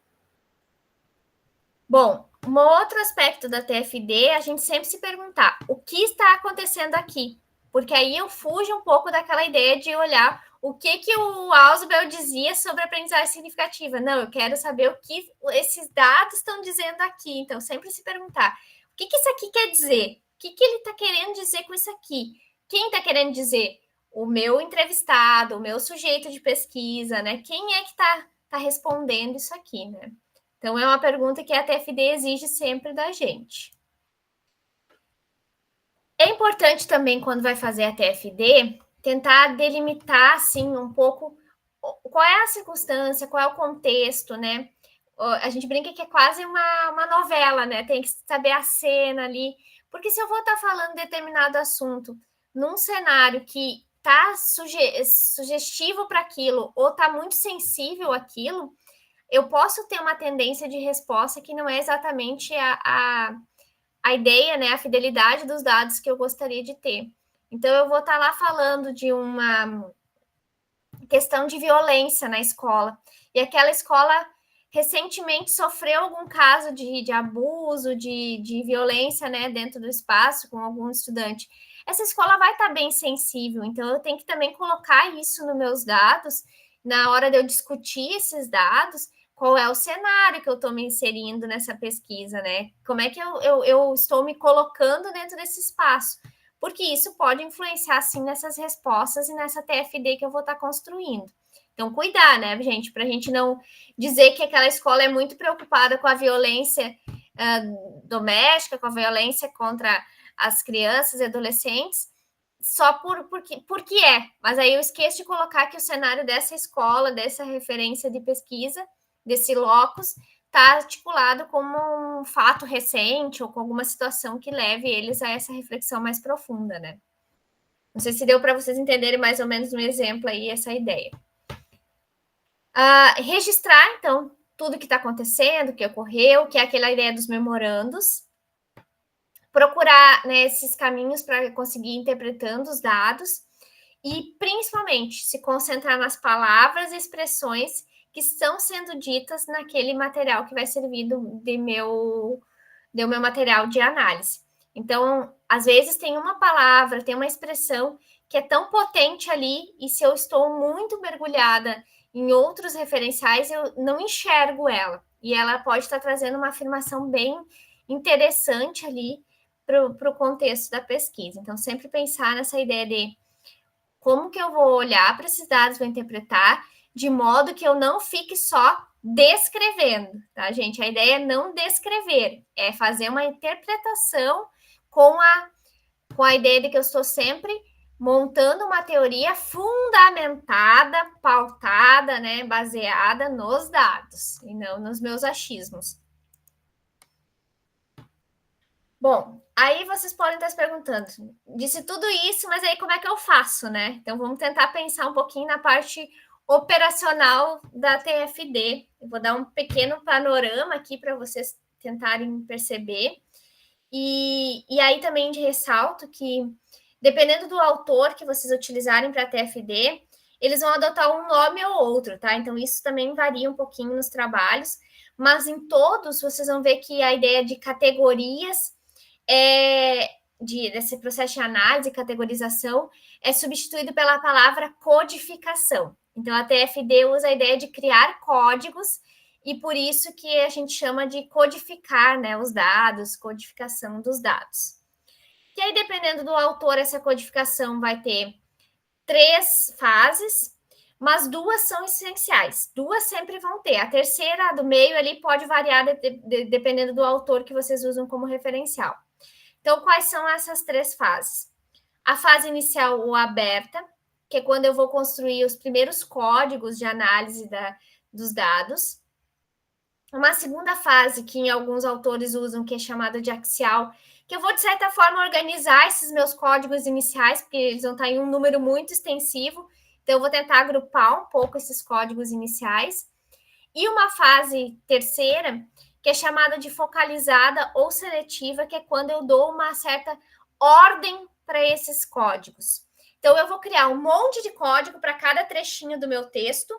Bom, um outro aspecto da TFD é a gente sempre se perguntar o que está acontecendo aqui, porque aí eu fujo um pouco daquela ideia de olhar o que o Ausubel dizia sobre aprendizagem significativa. Não, eu quero saber o que esses dados estão dizendo aqui. Então, sempre se perguntar o que isso aqui quer dizer? O que ele está querendo dizer com isso aqui? Quem está querendo dizer? O meu entrevistado, o meu sujeito de pesquisa, né? Quem é que está respondendo isso aqui, né? Então, é uma pergunta que a TFD exige sempre da gente. É importante também, quando vai fazer a TFD, tentar delimitar, assim, um pouco qual é a circunstância, qual é o contexto, né? A gente brinca que é quase uma novela, né? Tem que saber a cena ali. Porque se eu vou estar falando determinado assunto num cenário que está sugestivo para aquilo ou está muito sensível àquilo, eu posso ter uma tendência de resposta que não é exatamente a ideia, né, a fidelidade dos dados que eu gostaria de ter. Então, eu vou estar lá falando de uma questão de violência na escola, e aquela escola recentemente sofreu algum caso de abuso, de violência, né, dentro do espaço com algum estudante. Essa escola vai estar bem sensível, então eu tenho que também colocar isso nos meus dados, na hora de eu discutir esses dados, qual é o cenário que eu estou me inserindo nessa pesquisa, né? Como é que eu estou me colocando dentro desse espaço? Porque isso pode influenciar, sim, nessas respostas e nessa TFD que eu vou estar construindo. Então, cuidar, né, gente? Para a gente não dizer que aquela escola é muito preocupada com a violência doméstica, com a violência contra as crianças e adolescentes, só porque é. Mas aí eu esqueço de colocar que o cenário dessa escola, dessa referência de pesquisa, desse locus, está articulado como um fato recente ou com alguma situação que leve eles a essa reflexão mais profunda, né? Não sei se deu para vocês entenderem mais ou menos no exemplo aí essa ideia. Registrar, então, tudo que está acontecendo, o que ocorreu, que é aquela ideia dos memorandos. Procurar, né, esses caminhos para conseguir interpretando os dados e, principalmente, se concentrar nas palavras e expressões que estão sendo ditas naquele material que vai servir do meu material de análise. Então, às vezes tem uma palavra, tem uma expressão que é tão potente ali, e se eu estou muito mergulhada em outros referenciais, eu não enxergo ela. E ela pode estar trazendo uma afirmação bem interessante ali para o contexto da pesquisa. Então, sempre pensar nessa ideia de como que eu vou olhar para esses dados, vou interpretar, de modo que eu não fique só descrevendo, tá, gente? A ideia é não descrever, é fazer uma interpretação com a ideia de que eu estou sempre montando uma teoria fundamentada, pautada, né, baseada nos dados e não nos meus achismos. Bom, aí vocês podem estar se perguntando, disse tudo isso, mas aí como é que eu faço, né? Então, vamos tentar pensar um pouquinho na parte operacional da TFD. Eu vou dar um pequeno panorama aqui para vocês tentarem perceber. E aí também de ressalto que, dependendo do autor que vocês utilizarem para a TFD, eles vão adotar um nome ou outro, tá? Então, isso também varia um pouquinho nos trabalhos, mas em todos vocês vão ver que a ideia de categorias desse processo de análise e categorização é substituído pela palavra codificação. Então, a TFD usa a ideia de criar códigos e por isso que a gente chama de codificar, né, os dados, codificação dos dados. E aí, dependendo do autor, essa codificação vai ter 3 fases, mas 2 são essenciais. 2 sempre vão ter. A terceira, a do meio, ali pode variar dependendo do autor que vocês usam como referencial. Então, quais são essas 3 fases? A fase inicial, ou aberta, que é quando eu vou construir os primeiros códigos de análise dos dados. Uma segunda fase, que em alguns autores usam, que é chamada de axial, que eu vou, de certa forma, organizar esses meus códigos iniciais, porque eles vão estar em um número muito extensivo, Então, eu vou tentar agrupar um pouco esses códigos iniciais. E uma fase terceira, que é chamada de focalizada ou seletiva, que é quando eu dou uma certa ordem para esses códigos. Então, eu vou criar um monte de código para cada trechinho do meu texto.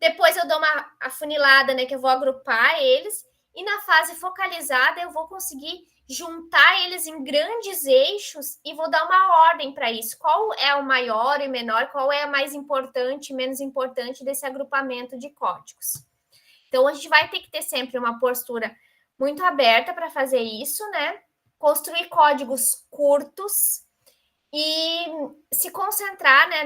Depois eu dou uma afunilada, né, que eu vou agrupar eles. E na fase focalizada, eu vou conseguir juntar eles em grandes eixos e vou dar uma ordem para isso. Qual é o maior e menor, qual é a mais importante e menos importante desse agrupamento de códigos. Então, a gente vai ter que ter sempre uma postura muito aberta para fazer isso, né? Construir códigos curtos e se concentrar, né,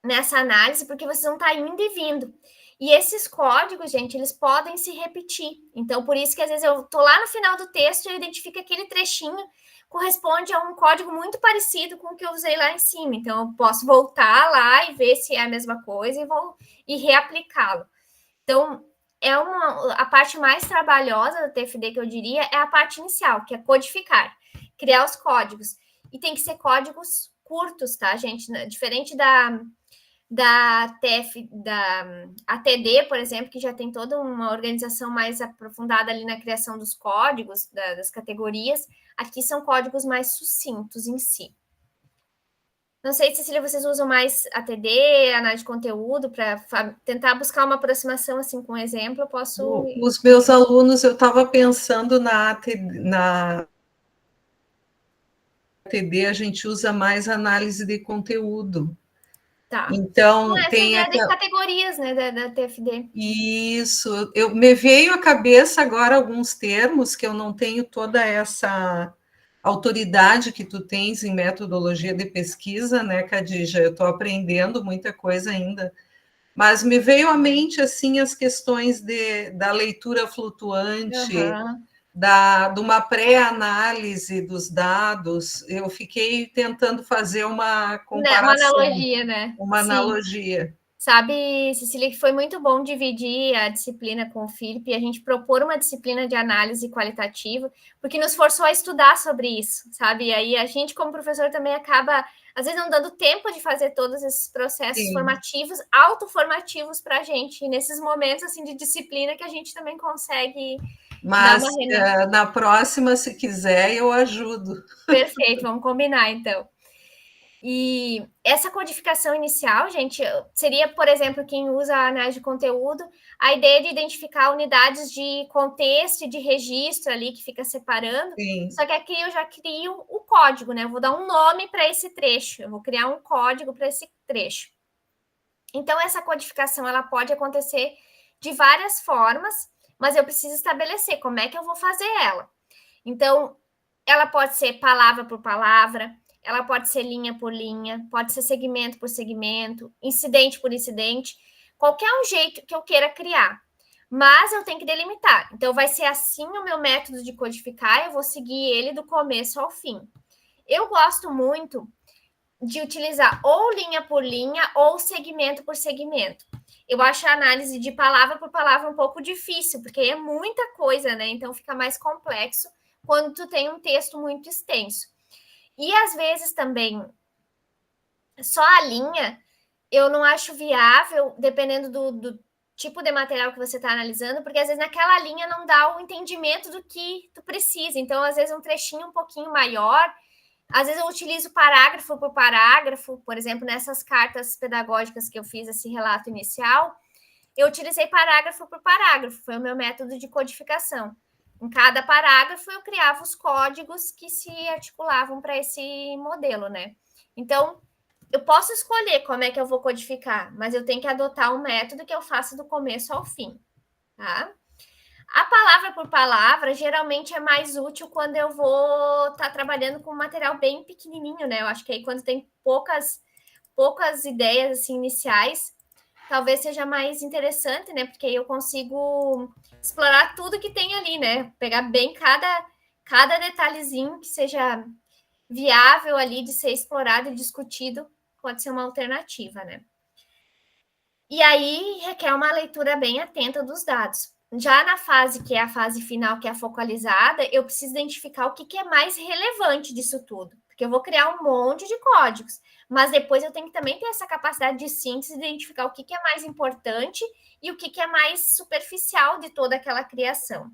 nessa análise, porque vocês vão estar indo e vindo. E esses códigos, gente, eles podem se repetir. Então, por isso que às vezes eu estou lá no final do texto e eu identifico aquele trechinho corresponde a um código muito parecido com o que eu usei lá em cima. Então, eu posso voltar lá e ver se é a mesma coisa e reaplicá-lo. Então, a parte mais trabalhosa da TFD, que eu diria, é a parte inicial, que é codificar, criar os códigos. E tem que ser códigos curtos, tá, gente? Diferente da ATD, por exemplo, que já tem toda uma organização mais aprofundada ali na criação dos códigos, das categorias, aqui são códigos mais sucintos em si. Não sei, Cecília, vocês usam mais ATD, análise de conteúdo, para tentar buscar uma aproximação assim com um exemplo, eu posso... Os meus alunos, eu estava pensando na ATD, a gente usa mais análise de conteúdo. Tá. Então, tem a de categorias, né, da TFD. Isso. Me veio à cabeça agora alguns termos que eu não tenho toda essa autoridade que tu tens em metodologia de pesquisa, né, Khadija? Eu estou aprendendo muita coisa ainda. Mas me veio à mente, assim, as questões da leitura flutuante, de uma pré-análise dos dados. Eu fiquei tentando fazer uma comparação. Uma analogia, né? Uma analogia. Sabe, Cecília, que foi muito bom dividir a disciplina com o Felipe e a gente propor uma disciplina de análise qualitativa, porque nos forçou a estudar sobre isso, sabe? E aí a gente, como professor, também acaba, às vezes, não dando tempo de fazer todos esses processos formativos, autoformativos para a gente, e nesses momentos, assim, de disciplina que a gente também consegue... Mas na próxima, se quiser, eu ajudo. Perfeito, vamos combinar, então. E essa codificação inicial, gente, seria, por exemplo, quem usa a análise de conteúdo, a ideia de identificar unidades de contexto e de registro ali que fica separando. Sim. Só que aqui eu já crio o código, né? Eu vou dar um nome para esse trecho, eu vou criar um código para esse trecho. Então, essa codificação ela pode acontecer de várias formas, mas eu preciso estabelecer como é que eu vou fazer ela. Então, ela pode ser palavra por palavra, ela pode ser linha por linha, pode ser segmento por segmento, incidente por incidente, qualquer um jeito que eu queira criar. Mas eu tenho que delimitar. Então, vai ser assim o meu método de codificar, eu vou seguir ele do começo ao fim. Eu gosto muito de utilizar ou linha por linha ou segmento por segmento. Eu acho a análise de palavra por palavra um pouco difícil, porque é muita coisa, né? Então, fica mais complexo quando tu tem um texto muito extenso. E, às vezes, também, só a linha, eu não acho viável, dependendo do tipo de material que você está analisando, porque, às vezes, naquela linha não dá o entendimento do que tu precisa. Então, às vezes, um trechinho um pouquinho maior. Às vezes, eu utilizo parágrafo por parágrafo. Por exemplo, nessas cartas pedagógicas que eu fiz, esse relato inicial, eu utilizei parágrafo por parágrafo. Foi o meu método de codificação. Em cada parágrafo, eu criava os códigos que se articulavam para esse modelo, né? Então, eu posso escolher como é que eu vou codificar, mas eu tenho que adotar um método que eu faça do começo ao fim, tá? A palavra por palavra, geralmente, é mais útil quando eu vou estar trabalhando com um material bem pequenininho, né? Eu acho que aí, quando tem poucas ideias, assim, iniciais, talvez seja mais interessante, né? Porque aí eu consigo explorar tudo que tem ali, né? Pegar bem cada detalhezinho que seja viável ali de ser explorado e discutido, pode ser uma alternativa, né? E aí requer uma leitura bem atenta dos dados. Já na fase que é a fase final, que é a focalizada, eu preciso identificar o que é mais relevante disso tudo. porque eu vou criar um monte de códigos, mas depois eu tenho que também ter essa capacidade de síntese, identificar o que é mais importante e o que é mais superficial de toda aquela criação.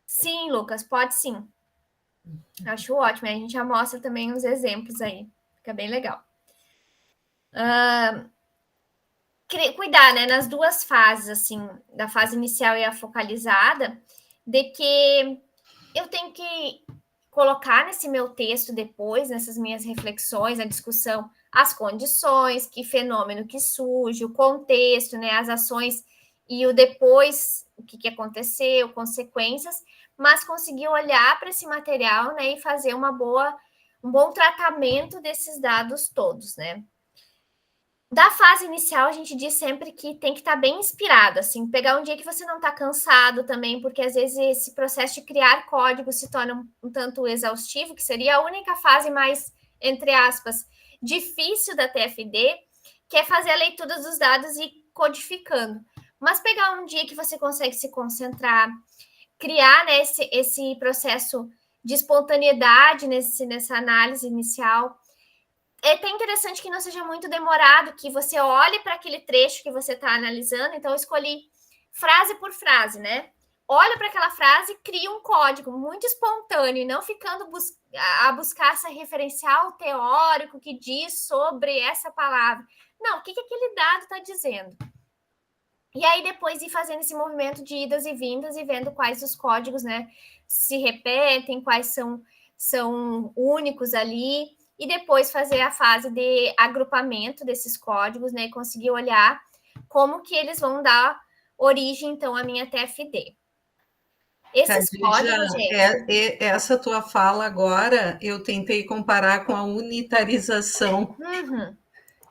Sim, Lucas, pode sim. Acho ótimo. A gente já mostra também uns exemplos aí. Fica bem legal. Cuidar, né, nas duas fases, assim, da fase inicial e a focalizada, de que eu tenho que colocar nesse meu texto depois, nessas minhas reflexões, a discussão, as condições, que fenômeno que surge, o contexto, né, as ações e o depois, o que aconteceu, consequências, mas conseguir olhar para esse material, né, e fazer um bom tratamento desses dados todos, né. Da fase inicial, a gente diz sempre que tem que estar bem inspirado, assim, pegar um dia que você não está cansado também, porque às vezes esse processo de criar código se torna um tanto exaustivo, que seria a única fase mais, entre aspas, difícil da TFD, que é fazer a leitura dos dados e codificando. Mas pegar um dia que você consegue se concentrar, criar, né, esse processo de espontaneidade nessa análise inicial. É até interessante que não seja muito demorado, que você olhe para aquele trecho que você está analisando. Então, eu escolhi frase por frase, né? Olha para aquela frase e cria um código muito espontâneo, e não ficando a buscar esse referencial teórico que diz sobre essa palavra. Não, o que aquele dado está dizendo? E aí, depois, ir fazendo esse movimento de idas e vindas e vendo quais os códigos, né, se repetem, quais são únicos ali, e depois fazer a fase de agrupamento desses códigos, né, e conseguir olhar como que eles vão dar origem, então, à minha TFD. Esses códigos, gente... Essa tua fala agora, eu tentei comparar com a unitarização,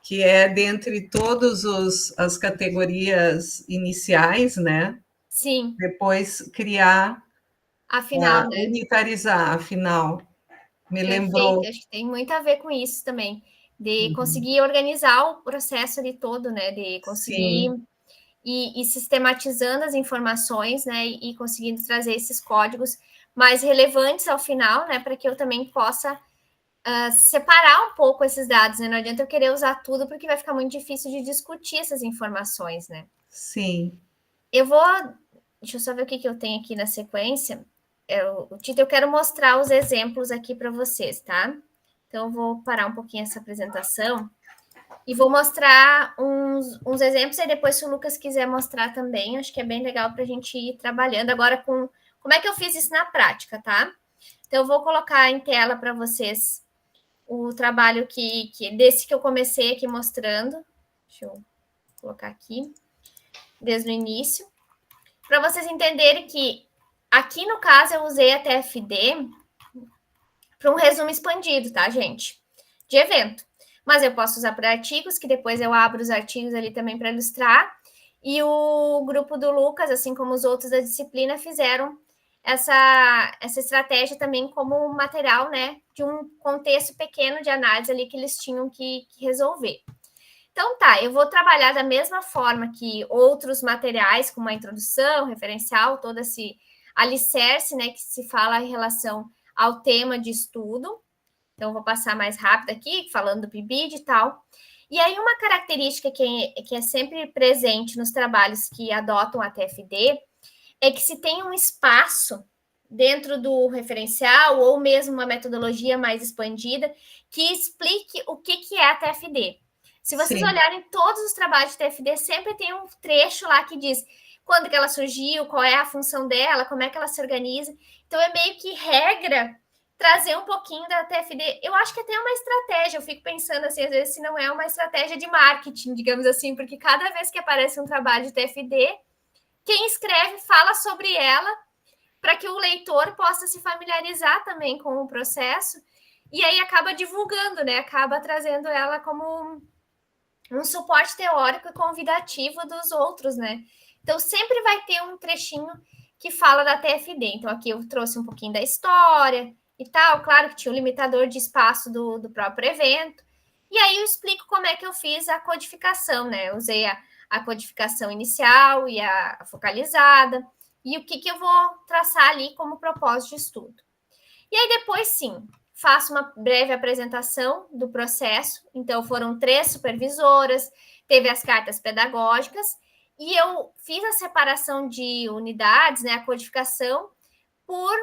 que é dentre todas as categorias iniciais, né? Sim. Depois criar, afinal, né? Unitarizar, afinal. Me Perfeito. lembrou. Acho que tem muito a ver com isso também, de conseguir organizar o processo ali todo, né? De conseguir ir sistematizando as informações, né? E conseguindo trazer esses códigos mais relevantes ao final, né? Para que eu também possa separar um pouco esses dados, né? Não adianta eu querer usar tudo, porque vai ficar muito difícil de discutir essas informações, né? Sim. Deixa eu só ver o que eu tenho aqui na sequência. Eu quero mostrar os exemplos aqui para vocês, tá? Então, eu vou parar um pouquinho essa apresentação e vou mostrar uns exemplos, e depois, se o Lucas quiser mostrar também, acho que é bem legal para a gente ir trabalhando agora com como é que eu fiz isso na prática, tá? Então, eu vou colocar em tela para vocês o trabalho desse que eu comecei aqui mostrando. Deixa eu colocar aqui, desde o início, para vocês entenderem que aqui, no caso, eu usei a TFD para um resumo expandido, tá, gente? De evento. Mas eu posso usar para artigos, que depois eu abro os artigos ali também para ilustrar. E o grupo do Lucas, assim como os outros da disciplina, fizeram essa estratégia também como material, né, de um contexto pequeno de análise ali que eles tinham que resolver. Então, tá, eu vou trabalhar da mesma forma que outros materiais, como a introdução, referencial, todo esse alicerce, né, que se fala em relação ao tema de estudo. Então, vou passar mais rápido aqui, falando do PIBID e tal. E aí, uma característica que é sempre presente nos trabalhos que adotam a TFD é que se tem um espaço dentro do referencial ou mesmo uma metodologia mais expandida que explique o que é a TFD. Se vocês olharem todos os trabalhos de TFD, sempre tem um trecho lá que diz quando que ela surgiu, qual é a função dela, como é que ela se organiza. Então, é meio que regra trazer um pouquinho da TFD. Eu acho que até é uma estratégia, eu fico pensando assim, às vezes, se não é uma estratégia de marketing, digamos assim, porque cada vez que aparece um trabalho de TFD, quem escreve fala sobre ela para que o leitor possa se familiarizar também com o processo e aí acaba divulgando, né? Acaba trazendo ela como um suporte teórico e convidativo dos outros, né? Então, sempre vai ter um trechinho que fala da TFD. Então, aqui eu trouxe um pouquinho da história e tal. Claro que tinha um limitador de espaço do próprio evento. E aí eu explico como é que eu fiz a codificação, né? Eu usei a codificação inicial e a focalizada. E o que eu vou traçar ali como propósito de estudo. E aí, depois, sim, faço uma breve apresentação do processo. Então, foram 3 supervisoras, teve as cartas pedagógicas, e eu fiz a separação de unidades, né, a codificação, por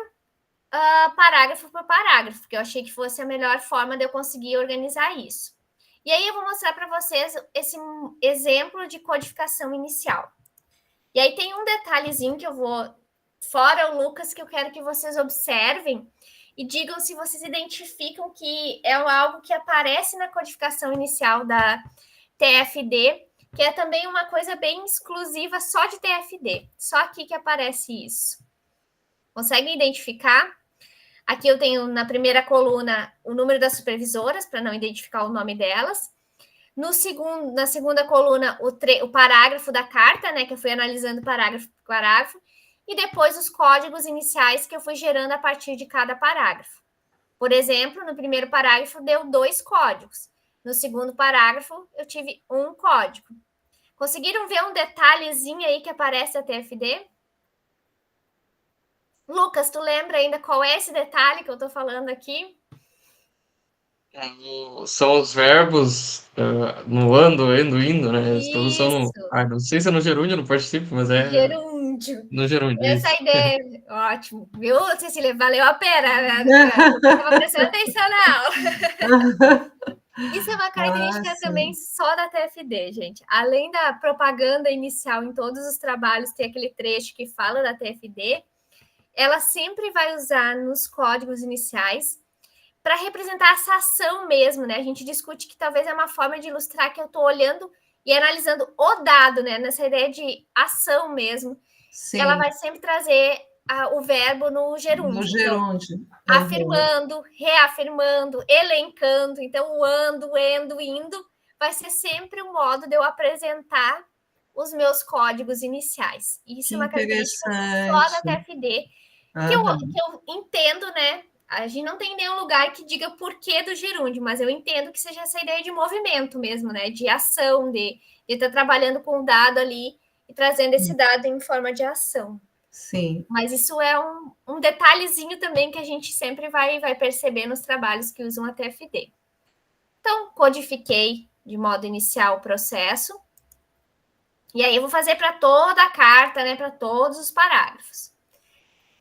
parágrafo por parágrafo, porque eu achei que fosse a melhor forma de eu conseguir organizar isso. E aí eu vou mostrar para vocês esse exemplo de codificação inicial. E aí tem um detalhezinho que eu vou, fora o Lucas, que eu quero que vocês observem e digam se vocês identificam que é algo que aparece na codificação inicial da TFD, que é também uma coisa bem exclusiva só de TFD. Só aqui que aparece isso. Conseguem identificar? Aqui eu tenho na primeira coluna o número das supervisoras, para não identificar o nome delas. Na segunda coluna, o parágrafo da carta, né, que eu fui analisando parágrafo por parágrafo, e depois os códigos iniciais que eu fui gerando a partir de cada parágrafo. Por exemplo, no primeiro parágrafo deu 2 códigos. No segundo parágrafo, eu tive 1 código. Conseguiram ver um detalhezinho aí que aparece da TFD? Lucas, tu lembra ainda qual é esse detalhe que eu estou falando aqui? São os verbos no ando, indo, né? Eles todos são no... Isso, não sei se é no gerúndio, eu não participo, mas é gerúndio. no gerúndio, Essa isso. ideia, ótimo. Viu, Cecília? Valeu a pena. Estava prestando atenção na aula. Isso é uma característica também só da TFD, gente. Além da propaganda inicial em todos os trabalhos, tem aquele trecho que fala da TFD, ela sempre vai usar nos códigos iniciais para representar essa ação mesmo, né? A gente discute que talvez é uma forma de ilustrar que eu estou olhando e analisando o dado, né? Nessa ideia de ação mesmo. Sim. Ela vai sempre trazer o verbo no gerúndio. No gerúndio. Então, afirmando, reafirmando, elencando. Então, o ando, endo, indo vai ser sempre um modo de eu apresentar os meus códigos iniciais. Isso que é uma característica só da TFD, que eu entendo, né? A gente não tem nenhum lugar que diga porquê do gerúndio, mas eu entendo que seja essa ideia de movimento mesmo, né? De ação, de estar trabalhando com o dado ali e trazendo esse dado em forma de ação. Sim. Mas isso é um detalhezinho também que a gente sempre vai perceber nos trabalhos que usam a TFD. Então, codifiquei de modo inicial o processo. E aí eu vou fazer para toda a carta, né? Para todos os parágrafos.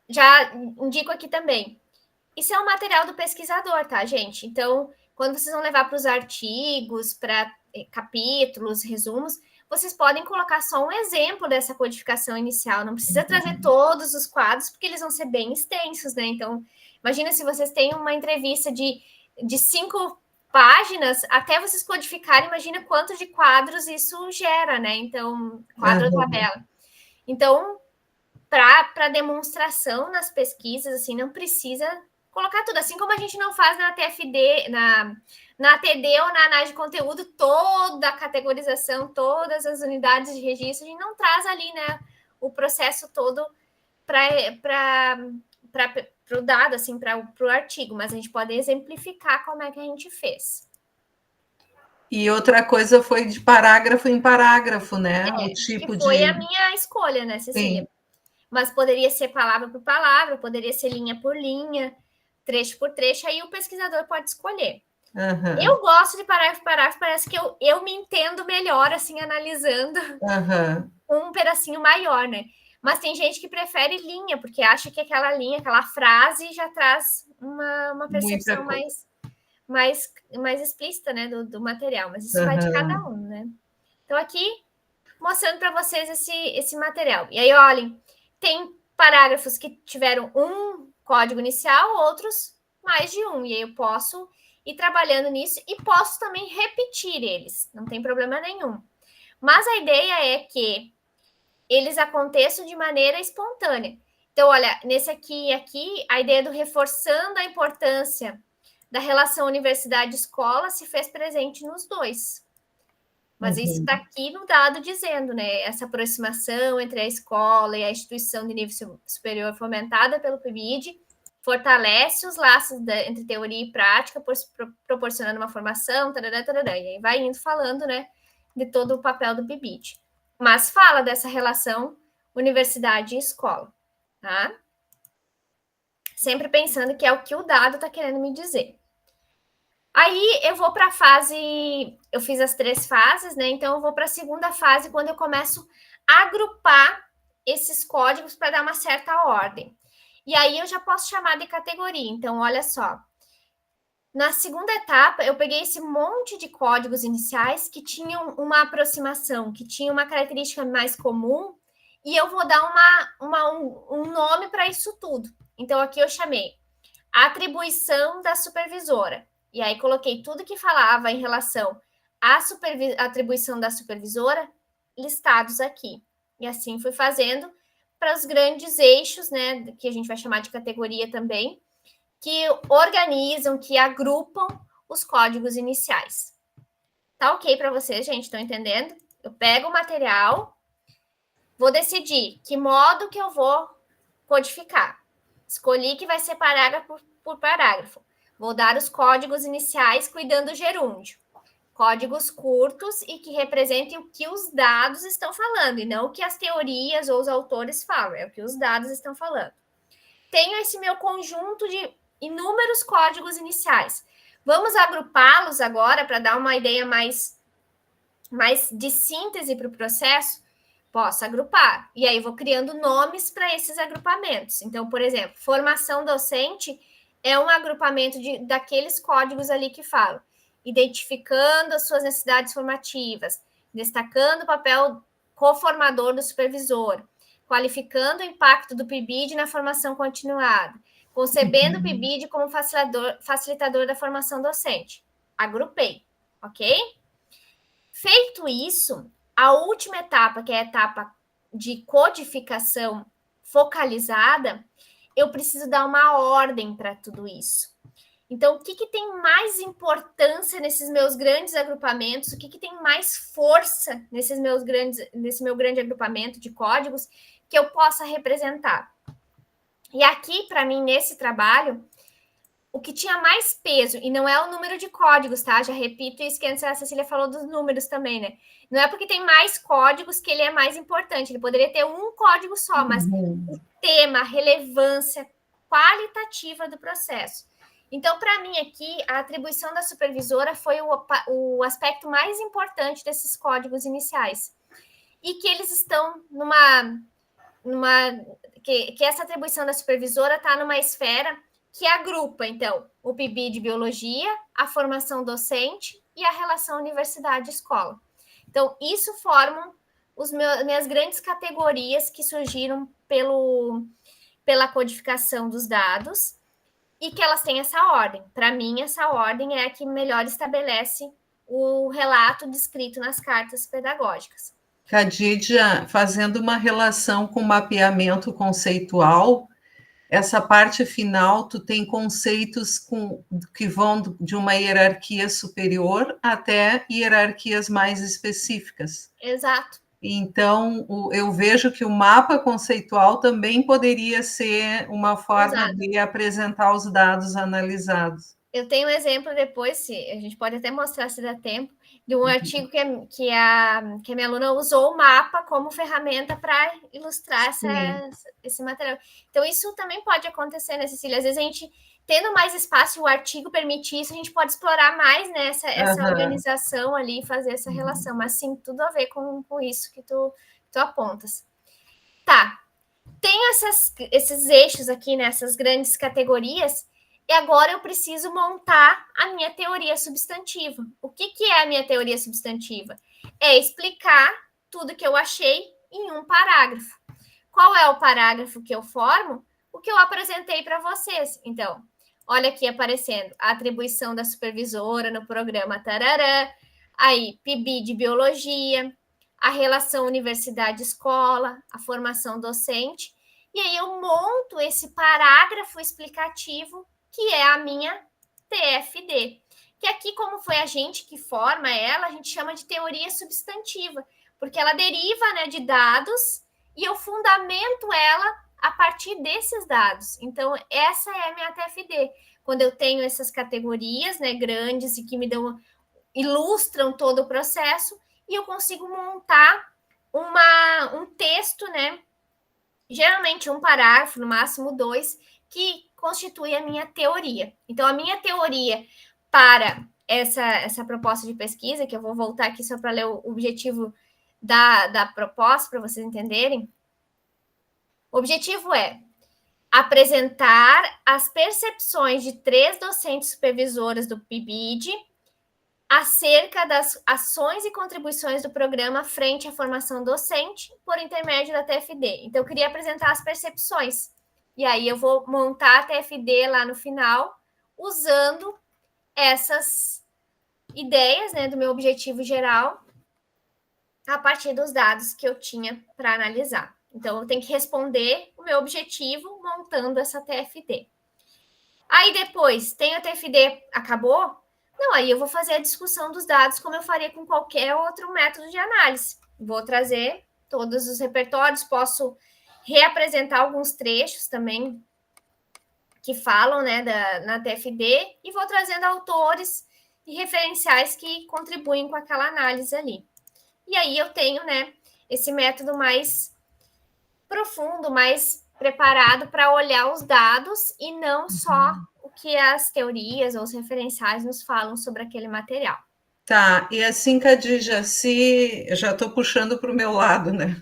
Já indico aqui também. Isso é um material do pesquisador, tá, gente? Então, quando vocês vão levar para os artigos, para capítulos, resumos, vocês podem colocar só um exemplo dessa codificação inicial. Não precisa trazer todos os quadros, porque eles vão ser bem extensos, né? Então, imagina se vocês têm uma entrevista de 5 páginas, até vocês codificarem, imagina quanto de quadros isso gera, né? Então, quadro ou tabela. Então, para demonstração nas pesquisas, assim, não precisa colocar tudo, assim como a gente não faz na TFD, na ATD ou na análise de conteúdo, toda a categorização, todas as unidades de registro, a gente não traz ali, né, o processo todo para o dado, assim, para o artigo, mas a gente pode exemplificar como é que a gente fez. E outra coisa foi de parágrafo em parágrafo, né? O tipo que foi a minha escolha, né, Cecília? Sim. Mas poderia ser palavra por palavra, poderia ser linha por linha, trecho por trecho, aí o pesquisador pode escolher. Eu gosto de parágrafo por parágrafo, parece que eu me entendo melhor, assim, analisando um pedacinho maior, né? Mas tem gente que prefere linha, porque acha que aquela linha, aquela frase já traz uma percepção mais explícita, né, do material. Mas isso vai de cada um, né? Então, aqui, mostrando para vocês esse material. E aí, olhem, tem parágrafos que tiveram um código inicial, outros mais de um. E aí eu posso ir trabalhando nisso e posso também repetir eles. Não tem problema nenhum. Mas a ideia é que eles aconteçam de maneira espontânea. Então, olha, nesse aqui, a ideia do reforçando a importância da relação universidade-escola se fez presente nos dois. Mas isso está aqui no dado dizendo, né? Essa aproximação entre a escola e a instituição de nível superior fomentada pelo PIBID fortalece os laços entre teoria e prática, proporcionando uma formação, tarará, tarará, e aí vai indo falando, né, de todo o papel do PIBID. Mas fala dessa relação universidade e escola, tá? sempre pensando que é o que o dado está querendo me dizer. Aí eu vou para a fase, eu fiz as 3 fases, né? Então eu vou para a segunda fase, quando eu começo a agrupar esses códigos para dar uma certa ordem. E aí eu já posso chamar de categoria. Então, olha só. Na segunda etapa, eu peguei esse monte de códigos iniciais que tinham uma aproximação, que tinham uma característica mais comum, e eu vou dar um nome para isso tudo. Então, aqui eu chamei atribuição da supervisora. E aí coloquei tudo que falava em relação à atribuição da supervisora listados aqui. E assim fui fazendo para os grandes eixos, né, que a gente vai chamar de categoria também, que organizam, que agrupam os códigos iniciais. Tá ok para vocês, gente? Estão entendendo? Eu pego o material, vou decidir que modo que eu vou codificar. Escolhi que vai ser parágrafo por parágrafo. Vou dar os códigos iniciais cuidando do gerúndio. Códigos curtos e que representem o que os dados estão falando, e não o que as teorias ou os autores falam, é o que os dados estão falando. Tenho esse meu conjunto de inúmeros códigos iniciais. Vamos agrupá-los agora para dar uma ideia mais de síntese para o processo? Posso agrupar. E aí vou criando nomes para esses agrupamentos. Então, por exemplo, formação docente é um agrupamento daqueles códigos ali que falam, identificando as suas necessidades formativas, destacando o papel coformador do supervisor, qualificando o impacto do PIBID na formação continuada, concebendo o PIBID como facilitador da formação docente. Agrupei, ok? Feito isso, a última etapa, que é a etapa de codificação focalizada, eu preciso dar uma ordem para tudo isso. Então, o que tem mais importância nesses meus grandes agrupamentos? O que tem mais força nesse meu grande agrupamento de códigos que eu possa representar? E aqui, para mim, nesse trabalho, o que tinha mais peso, e não é o número de códigos, tá? Já repito isso que antes a Cecília falou dos números também, né? Não é porque tem mais códigos que ele é mais importante. Ele poderia ter um código só, mas o tema, a relevância qualitativa do processo. Então, para mim aqui, a atribuição da supervisora foi o aspecto mais importante desses códigos iniciais. E que eles estão que essa atribuição da supervisora está numa esfera que agrupa, então, o PIBID de biologia, a formação docente e a relação universidade-escola. Então, isso formam minhas grandes categorias que surgiram pela codificação dos dados e que elas têm essa ordem. Para mim, essa ordem é a que melhor estabelece o relato descrito nas cartas pedagógicas. Khadija, fazendo uma relação com o mapeamento conceitual, essa parte final, tu tem conceitos que vão de uma hierarquia superior até hierarquias mais específicas. Exato. Então, eu vejo que o mapa conceitual também poderia ser uma forma de apresentar os dados analisados. Eu tenho um exemplo depois, a gente pode até mostrar se dá tempo, de um artigo que a minha aluna usou o mapa como ferramenta para ilustrar esse material. Então, isso também pode acontecer, né, Cecília? Às vezes a gente, tendo mais espaço, o artigo permite isso, a gente pode explorar mais, né, essa organização ali e fazer essa relação. Mas sim, tudo a ver com isso que tu apontas. Tá. Tenho esses eixos aqui, né, essas grandes categorias. E agora eu preciso montar a minha teoria substantiva. O que é a minha teoria substantiva? É explicar tudo que eu achei em um parágrafo. Qual é o parágrafo que eu formo? O que eu apresentei para vocês. Então, olha aqui aparecendo a atribuição da supervisora no programa tarará, aí PIBID de biologia, a relação universidade-escola, a formação docente, e aí eu monto esse parágrafo explicativo que é a minha TFD. Que aqui, como foi a gente que forma ela, a gente chama de teoria substantiva, porque ela deriva, né, de dados e eu fundamento ela a partir desses dados. Então, essa é a minha TFD. Quando eu tenho essas categorias, né, grandes e que ilustram todo o processo, e eu consigo montar um texto, né, geralmente um parágrafo, no máximo 2, que constitui a minha teoria. Então, a minha teoria para essa proposta de pesquisa, que eu vou voltar aqui só para ler o objetivo da proposta, para vocês entenderem. O objetivo é apresentar as percepções de 3 docentes supervisoras do PIBID acerca das ações e contribuições do programa frente à formação docente por intermédio da TFD. Então, eu queria apresentar as percepções. E aí, eu vou montar a TFD lá no final, usando essas ideias, né, do meu objetivo geral, a partir dos dados que eu tinha para analisar. Então, eu tenho que responder o meu objetivo montando essa TFD. Aí, depois, tem a TFD, acabou? Não, aí eu vou fazer a discussão dos dados como eu faria com qualquer outro método de análise. Vou trazer todos os repertórios, posso reapresentar alguns trechos também que falam, né, na TFD, e vou trazendo autores e referenciais que contribuem com aquela análise ali. E aí eu tenho, né, esse método mais profundo, mais preparado para olhar os dados e não só o que as teorias ou os referenciais nos falam sobre aquele material. Tá, e assim, Khadija, se eu já estou puxando para o meu lado, né?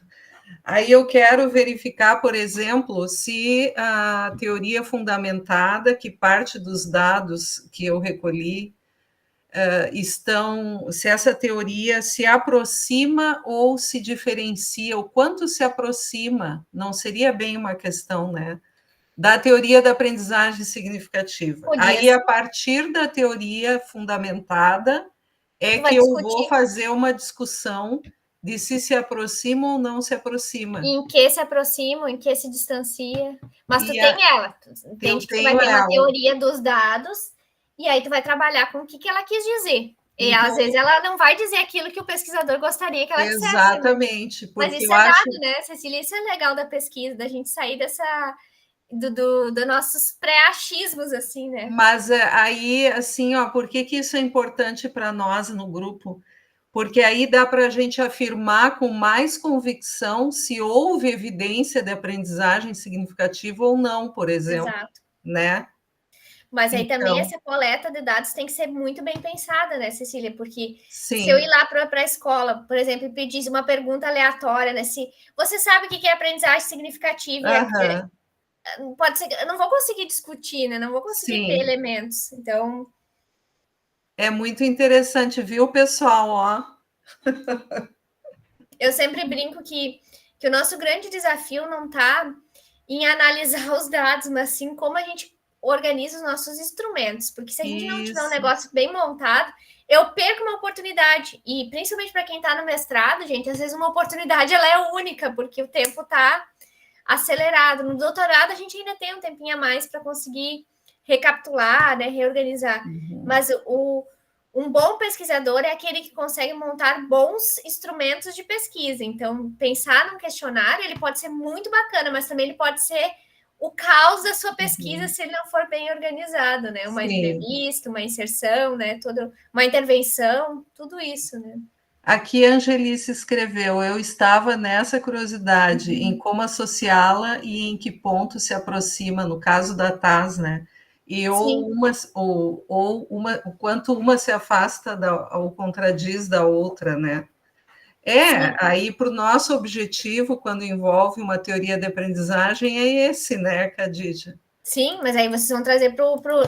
Aí eu quero verificar, por exemplo, se a teoria fundamentada, que parte dos dados que eu recolhi se essa teoria se aproxima ou se diferencia, o quanto se aproxima, não seria bem uma questão, né? Da teoria da aprendizagem significativa. Aí, a partir da teoria fundamentada, é que eu vou fazer uma discussão de se aproxima ou não se aproxima. Em que se aproxima, em que se distancia. Mas tu tem ela. Tu entende que tu vai ter uma teoria dos dados e aí tu vai trabalhar com o que ela quis dizer. E então, às vezes ela não vai dizer aquilo que o pesquisador gostaria que ela dissesse. Exatamente. Né? Mas isso é dado, né, Cecília? Isso é legal da pesquisa, da gente sair dos nossos pré-achismos, assim, né? Mas aí, assim, ó, por que isso é importante para nós no grupo? Porque aí dá para a gente afirmar com mais convicção se houve evidência de aprendizagem significativa ou não, por exemplo. Exato. Né? Mas aí também essa coleta de dados tem que ser muito bem pensada, né, Cecília? Porque se eu ir lá para a escola, por exemplo, e pedir uma pergunta aleatória, né? Se você sabe o que é aprendizagem significativa? Pode ser, eu não vou conseguir discutir, né? Não vou conseguir ter elementos. Então. É muito interessante, viu, pessoal? Ó. Eu sempre brinco que o nosso grande desafio não está em analisar os dados, mas sim como a gente organiza os nossos instrumentos. Porque se a gente não tiver um negócio bem montado, eu perco uma oportunidade. E principalmente para quem está no mestrado, gente, às vezes uma oportunidade ela é única, porque o tempo está acelerado. No doutorado, a gente ainda tem um tempinho a mais para conseguir recapitular, né, reorganizar. Mas um bom pesquisador é aquele que consegue montar bons instrumentos de pesquisa. Então, pensar num questionário, ele pode ser muito bacana, mas também ele pode ser o caos da sua pesquisa se ele não for bem organizado, né? Uma entrevista, uma inserção, né? Uma intervenção, tudo isso, né? Aqui a Angelice escreveu, eu estava nessa curiosidade em como associá-la e em que ponto se aproxima, no caso da TAS, né? E o quanto uma se afasta ou contradiz da outra, né? Aí para o nosso objetivo, quando envolve uma teoria de aprendizagem, é esse, né, Khadija? Sim, mas aí vocês vão trazer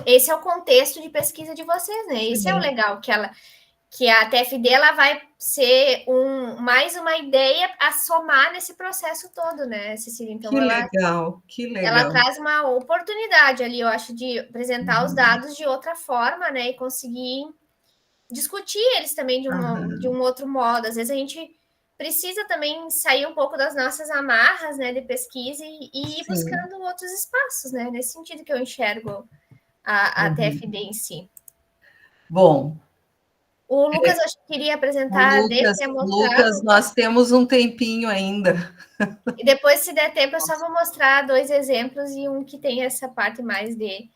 esse é o contexto de pesquisa de vocês, né? Esse é o legal, que a TFD ela vai ser mais uma ideia a somar nesse processo todo, né, Cecília? Então, que legal. Ela traz uma oportunidade ali, eu acho, de apresentar os dados de outra forma, né, e conseguir discutir eles também de um outro modo. Às vezes a gente precisa também sair um pouco das nossas amarras, né, de pesquisa e ir buscando outros espaços, né, nesse sentido que eu enxergo a TFD em si. Bom, o Lucas, acho que queria apresentar Lucas, nós temos um tempinho ainda. E depois, se der tempo, eu só vou mostrar 2 exemplos e um que tem essa parte mais de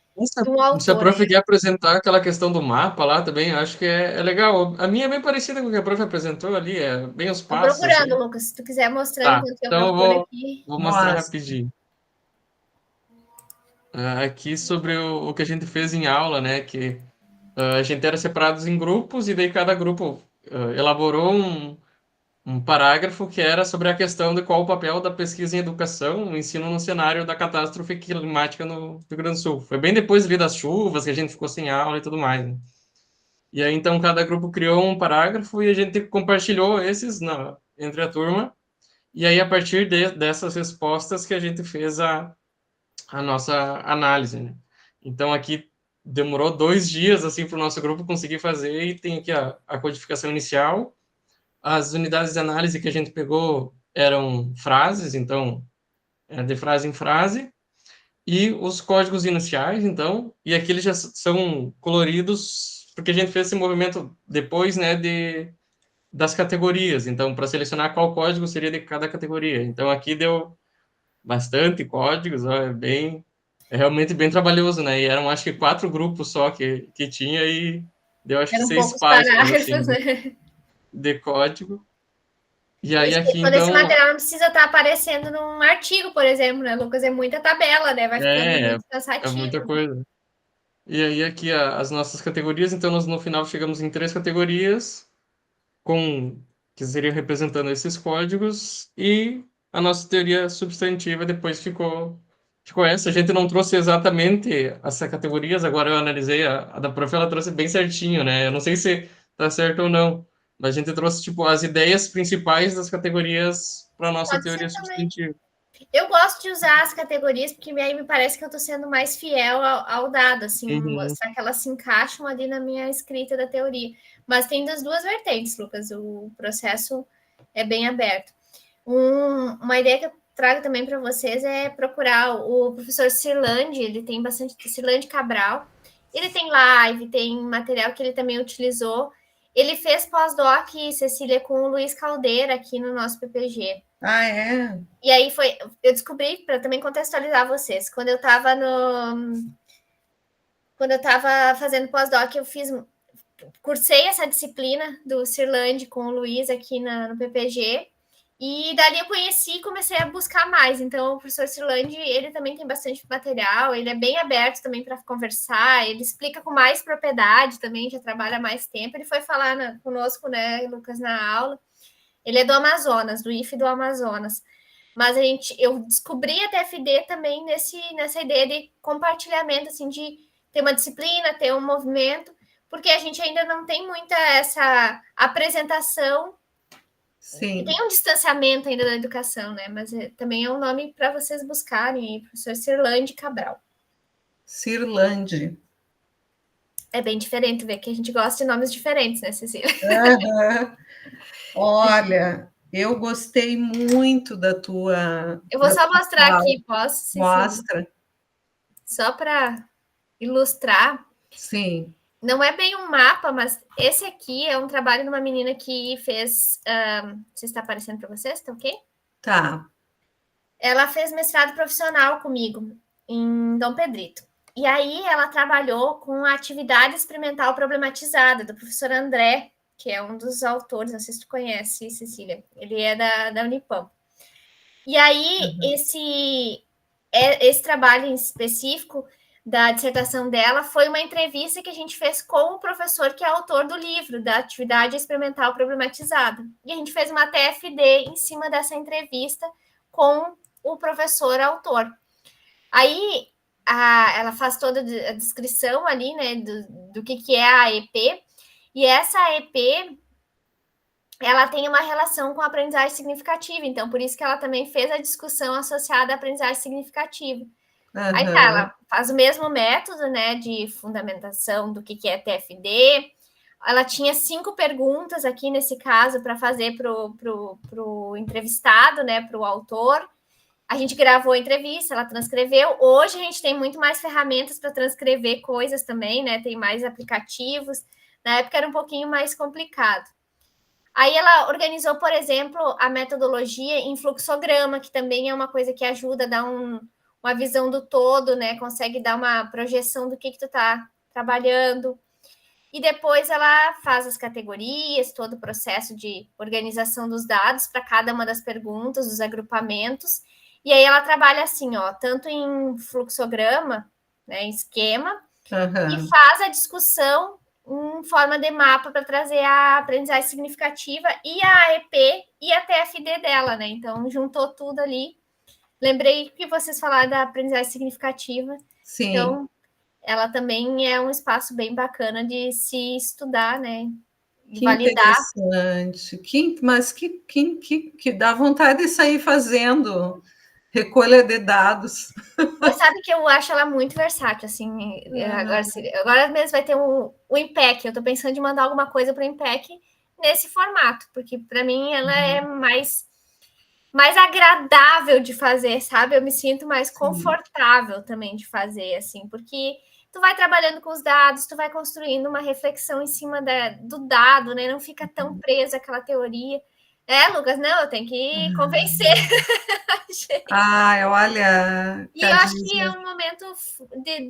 um autor. Se a prof quer apresentar aquela questão do mapa lá também, acho que é legal. A minha é bem parecida com o que a prof apresentou ali, é bem os passos. Estou procurando, assim. Lucas, se tu quiser mostrar enquanto eu procuro aqui. Vou mostrar rapidinho. aqui sobre o que a gente fez em aula, né? Que a gente era separados em grupos e daí cada grupo elaborou um parágrafo que era sobre a questão de qual o papel da pesquisa em educação, no ensino no cenário da catástrofe climática no Rio Grande do Sul. Foi bem depois ali das chuvas que a gente ficou sem aula e tudo mais, né? E aí, então, cada grupo criou um parágrafo e a gente compartilhou esses entre a turma. E aí, a partir dessas respostas que a gente fez a nossa análise, né? Então, aqui demorou 2 dias, assim, para o nosso grupo conseguir fazer, e tem aqui a codificação inicial. As unidades de análise que a gente pegou eram frases, então, de frase em frase, e os códigos iniciais, então, e aqui eles já são coloridos, porque a gente fez esse movimento depois, né, das categorias, então, para selecionar qual código seria de cada categoria. Então, aqui deu bastante códigos, ó, é realmente bem trabalhoso, né, e eram, acho que 4 grupos só que tinha, e deu, acho que Eram 6 poucos páginas, assim, parágrafos, né? de código. E Por aí, isso que aqui, quando esse então, material não precisa estar aparecendo num artigo, por exemplo, né, Lucas? É muita tabela, né? Vai ficando é, muito é muita cansativo. coisa. E aí, aqui, as nossas categorias, então, nós no final chegamos em 3 categorias, que seriam representando esses códigos, e a nossa teoria substantiva depois ficou essa. A gente não trouxe exatamente essas categorias, agora eu analisei, a da prof, ela trouxe bem certinho, né? Eu não sei se tá certo ou não, mas a gente trouxe, tipo, as ideias principais das categorias para nossa Pode ser teoria também. substantiva. Eu gosto de usar as categorias, porque aí me parece que eu estou sendo mais fiel ao dado, assim, Uhum. mostrar que elas se encaixam ali na minha escrita da teoria. Mas tem das duas vertentes, Lucas, o processo é bem aberto. Uma ideia que eu trago também para vocês é procurar o professor Cirlandi, ele tem bastante, Cirlandi Cabral, ele tem live, tem material que ele também utilizou. Ele fez pós-doc, Cecília, com o Luiz Caldeira aqui no nosso PPG. Ah, é? E aí eu descobri, para também contextualizar vocês, quando eu estava fazendo pós-doc, cursei essa disciplina do Cirlandi com o Luiz aqui no PPG, e dali eu conheci e comecei a buscar mais. Então, o professor Cirlandi, ele também tem bastante material, ele é bem aberto também para conversar, ele explica com mais propriedade também, já trabalha mais tempo. Ele foi falar conosco, né, Lucas, na aula. Ele é do Amazonas, do IFE do Amazonas. Mas eu descobri a TFD também nessa ideia de compartilhamento, assim, de ter uma disciplina, ter um movimento, porque a gente ainda não tem muita essa apresentação. Sim. E tem um distanciamento ainda da educação, né? Mas também é um nome para vocês buscarem, professor Cirlandi Cabral. Cirlandi. É bem diferente ver que a gente gosta de nomes diferentes, né, Cecília? Uhum. Olha, eu gostei muito da tua. Eu vou só mostrar fala. aqui, posso, Cecília? Mostra. Só para ilustrar. Sim. Não é bem um mapa, mas esse aqui é um trabalho de uma menina que fez. Se está aparecendo para vocês, tá ok? Tá. Ela fez mestrado profissional comigo em Dom Pedrito. E aí ela trabalhou com a atividade experimental problematizada do professor André, que é um dos autores, não sei se tu conhece, Cecília. Ele é da Unipam. E aí esse trabalho em específico da dissertação dela foi uma entrevista que a gente fez com o professor que é autor do livro, da atividade experimental problematizada. E a gente fez uma TFD em cima dessa entrevista com o professor autor. Aí ela faz toda a descrição ali, né, do que é a AEP, e essa AEP ela tem uma relação com a aprendizagem significativa, então por isso que ela também fez a discussão associada à aprendizagem significativa. Aí tá, ela faz o mesmo método, né, de fundamentação do que é TFD. Ela tinha 5 perguntas aqui nesse caso para fazer pro entrevistado, né, para o autor. A gente gravou a entrevista, ela transcreveu. Hoje a gente tem muito mais ferramentas para transcrever coisas também, né? Tem mais aplicativos. Na época era um pouquinho mais complicado. Aí ela organizou, por exemplo, a metodologia em fluxograma, que também é uma coisa que ajuda a dar uma visão do todo, né? Consegue dar uma projeção do que tu tá trabalhando. E depois ela faz as categorias, todo o processo de organização dos dados para cada uma das perguntas, dos agrupamentos. E aí ela trabalha assim, ó, tanto em fluxograma, né, em esquema, e faz a discussão em forma de mapa para trazer a aprendizagem significativa e a AEP e a TFD dela, né? Então, juntou tudo ali. Lembrei que vocês falaram da aprendizagem significativa. Sim. Então, ela também é um espaço bem bacana de se estudar, né? E que validar. Interessante. Mas que dá vontade de sair fazendo recolha de dados. Mas sabe que eu acho ela muito versátil, assim. Agora mesmo vai ter o IMPEC. Eu estou pensando em mandar alguma coisa para o IMPEC nesse formato, porque para mim ela é mais agradável de fazer, sabe? Eu me sinto mais confortável também de fazer, assim, porque tu vai trabalhando com os dados, tu vai construindo uma reflexão em cima do dado, né? Não fica tão presa àquela teoria. Lucas, não, eu tenho que convencer. Olha. E eu acho que é um momento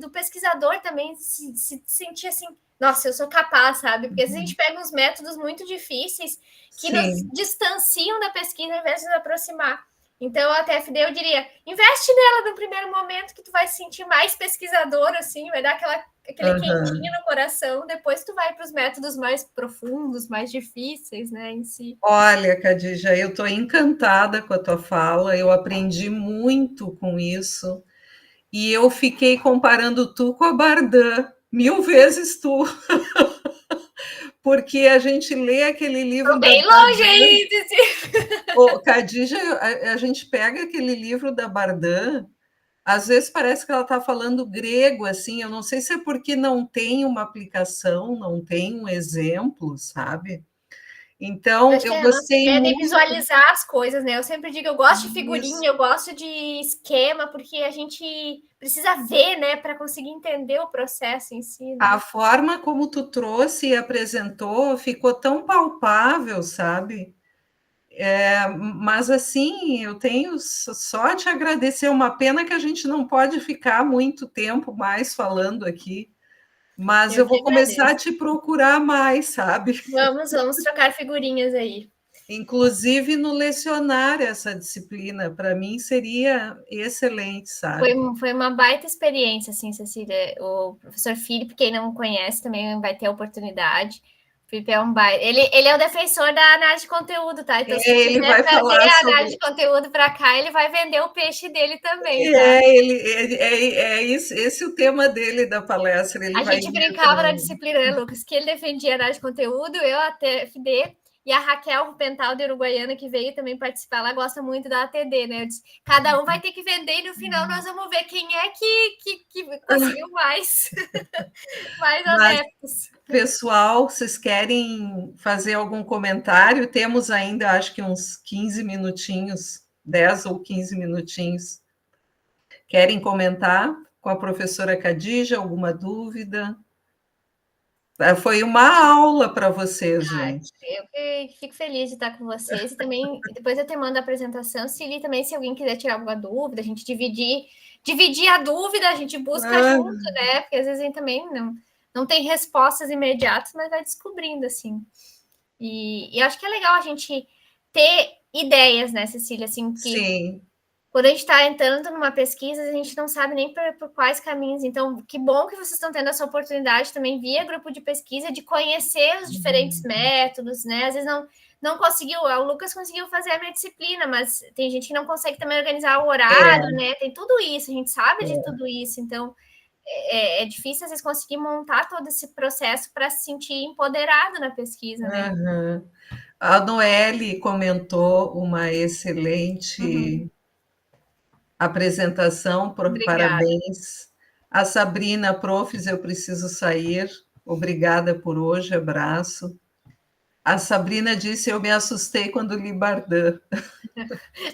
do pesquisador também se sentir assim, nossa, eu sou capaz, sabe? Porque às vezes a gente pega uns métodos muito difíceis que nos distanciam da pesquisa ao invés de nos aproximar. Então, a TFD, eu diria, investe nela no primeiro momento que tu vai se sentir mais pesquisador, assim, vai dar aquele quentinho no coração, depois tu vai para os métodos mais profundos, mais difíceis, né, em si. Olha, Khadija, eu estou encantada com a tua fala, eu aprendi muito com isso, e eu fiquei comparando tu com a Bardan, 1000 vezes tu. Porque a gente lê aquele livro. Tô bem longe aí, Khadija, a gente pega aquele livro da Bardan, às vezes parece que ela está falando grego, assim, eu não sei se é porque não tem uma aplicação, não tem um exemplo, sabe? Então, eu gostei muito. De visualizar as coisas, né? Eu sempre digo, eu gosto de figurinha, eu gosto de esquema, porque a gente precisa ver, né, para conseguir entender o processo em si. Né? A forma como tu trouxe e apresentou ficou tão palpável, sabe? Mas assim, eu tenho só te agradecer. Uma pena que a gente não pode ficar muito tempo mais falando aqui, mas eu vou começar a te procurar mais, sabe? Vamos trocar figurinhas aí. Inclusive no lecionar essa disciplina, para mim seria excelente, sabe? Foi uma baita experiência, assim, Cecília. O professor Felipe, quem não conhece, também vai ter a oportunidade. O Felipe é um baita. Ele é o defensor da análise de conteúdo, tá? Então, se ele vai falar a análise de conteúdo para cá, ele vai vender o peixe dele também, tá? Esse é o tema dele da palestra. A gente brincava na disciplina, né, Lucas? Que ele defendia a análise de conteúdo, eu a TFD. E a Raquel Pental, de Uruguaiana, que veio também participar, ela gosta muito da ATD, né? Eu disse, cada um vai ter que vender e no final nós vamos ver quem é que conseguiu mais adeptos. Pessoal, vocês querem fazer algum comentário? Temos ainda, acho que uns 15 minutinhos, 10 ou 15 minutinhos. Querem comentar com a professora Khadija? Alguma dúvida? Foi uma aula para vocês, gente. Eu fico feliz de estar com vocês. E também, depois eu te mando a apresentação. Se alguém quiser tirar alguma dúvida, a gente dividir a dúvida, a gente busca junto, né? Porque às vezes a gente também não tem respostas imediatas, mas vai descobrindo, assim. E acho que é legal a gente ter ideias, né, Cecília? Assim, que Sim. Quando a gente está entrando numa pesquisa, a gente não sabe nem por quais caminhos. Então, que bom que vocês estão tendo essa oportunidade também via grupo de pesquisa de conhecer os diferentes métodos, né? Às vezes não conseguiu, o Lucas conseguiu fazer a minha disciplina, mas tem gente que não consegue também organizar o horário, né? Tem tudo isso, a gente sabe de tudo isso. Então, é difícil às vezes conseguir montar todo esse processo para se sentir empoderado na pesquisa, né? A Noelle comentou uma excelente apresentação, parabéns. A Sabrina, profs, eu preciso sair. Obrigada por hoje, abraço. A Sabrina disse, eu me assustei quando li Bardan.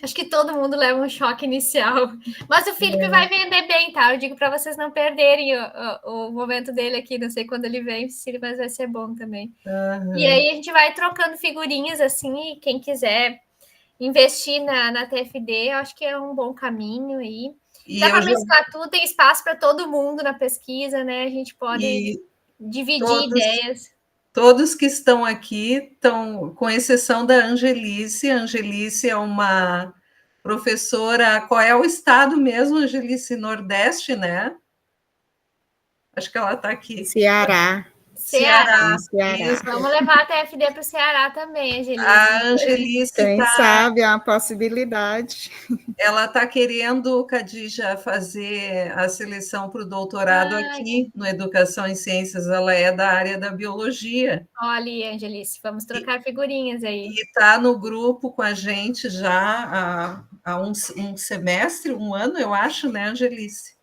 Acho que todo mundo leva um choque inicial. Mas o Felipe vai vender bem, tá? Eu digo para vocês não perderem o momento dele aqui. Não sei quando ele vem, mas vai ser bom também. E aí a gente vai trocando figurinhas assim, e quem quiser investir na TFD, eu acho que é um bom caminho aí. Dá para mesclar tudo, tem espaço para todo mundo na pesquisa, né? A gente pode dividir ideias. Todos que estão aqui estão, com exceção da Angelice. A Angelice é uma Professora, qual é o estado mesmo, Angelice? Nordeste, né? Acho que ela está aqui. Ceará. Ceará. Ceará. Vamos levar a TFD para o Ceará também, Angelice. A Angelice Quem sabe é uma possibilidade. Ela está querendo, Khadija, fazer a seleção para o doutorado aqui no Educação em Ciências. Ela é da área da biologia. Olha, Angelice, vamos trocar figurinhas aí. E está no grupo com a gente já há um semestre, um ano, eu acho, né, Angelice?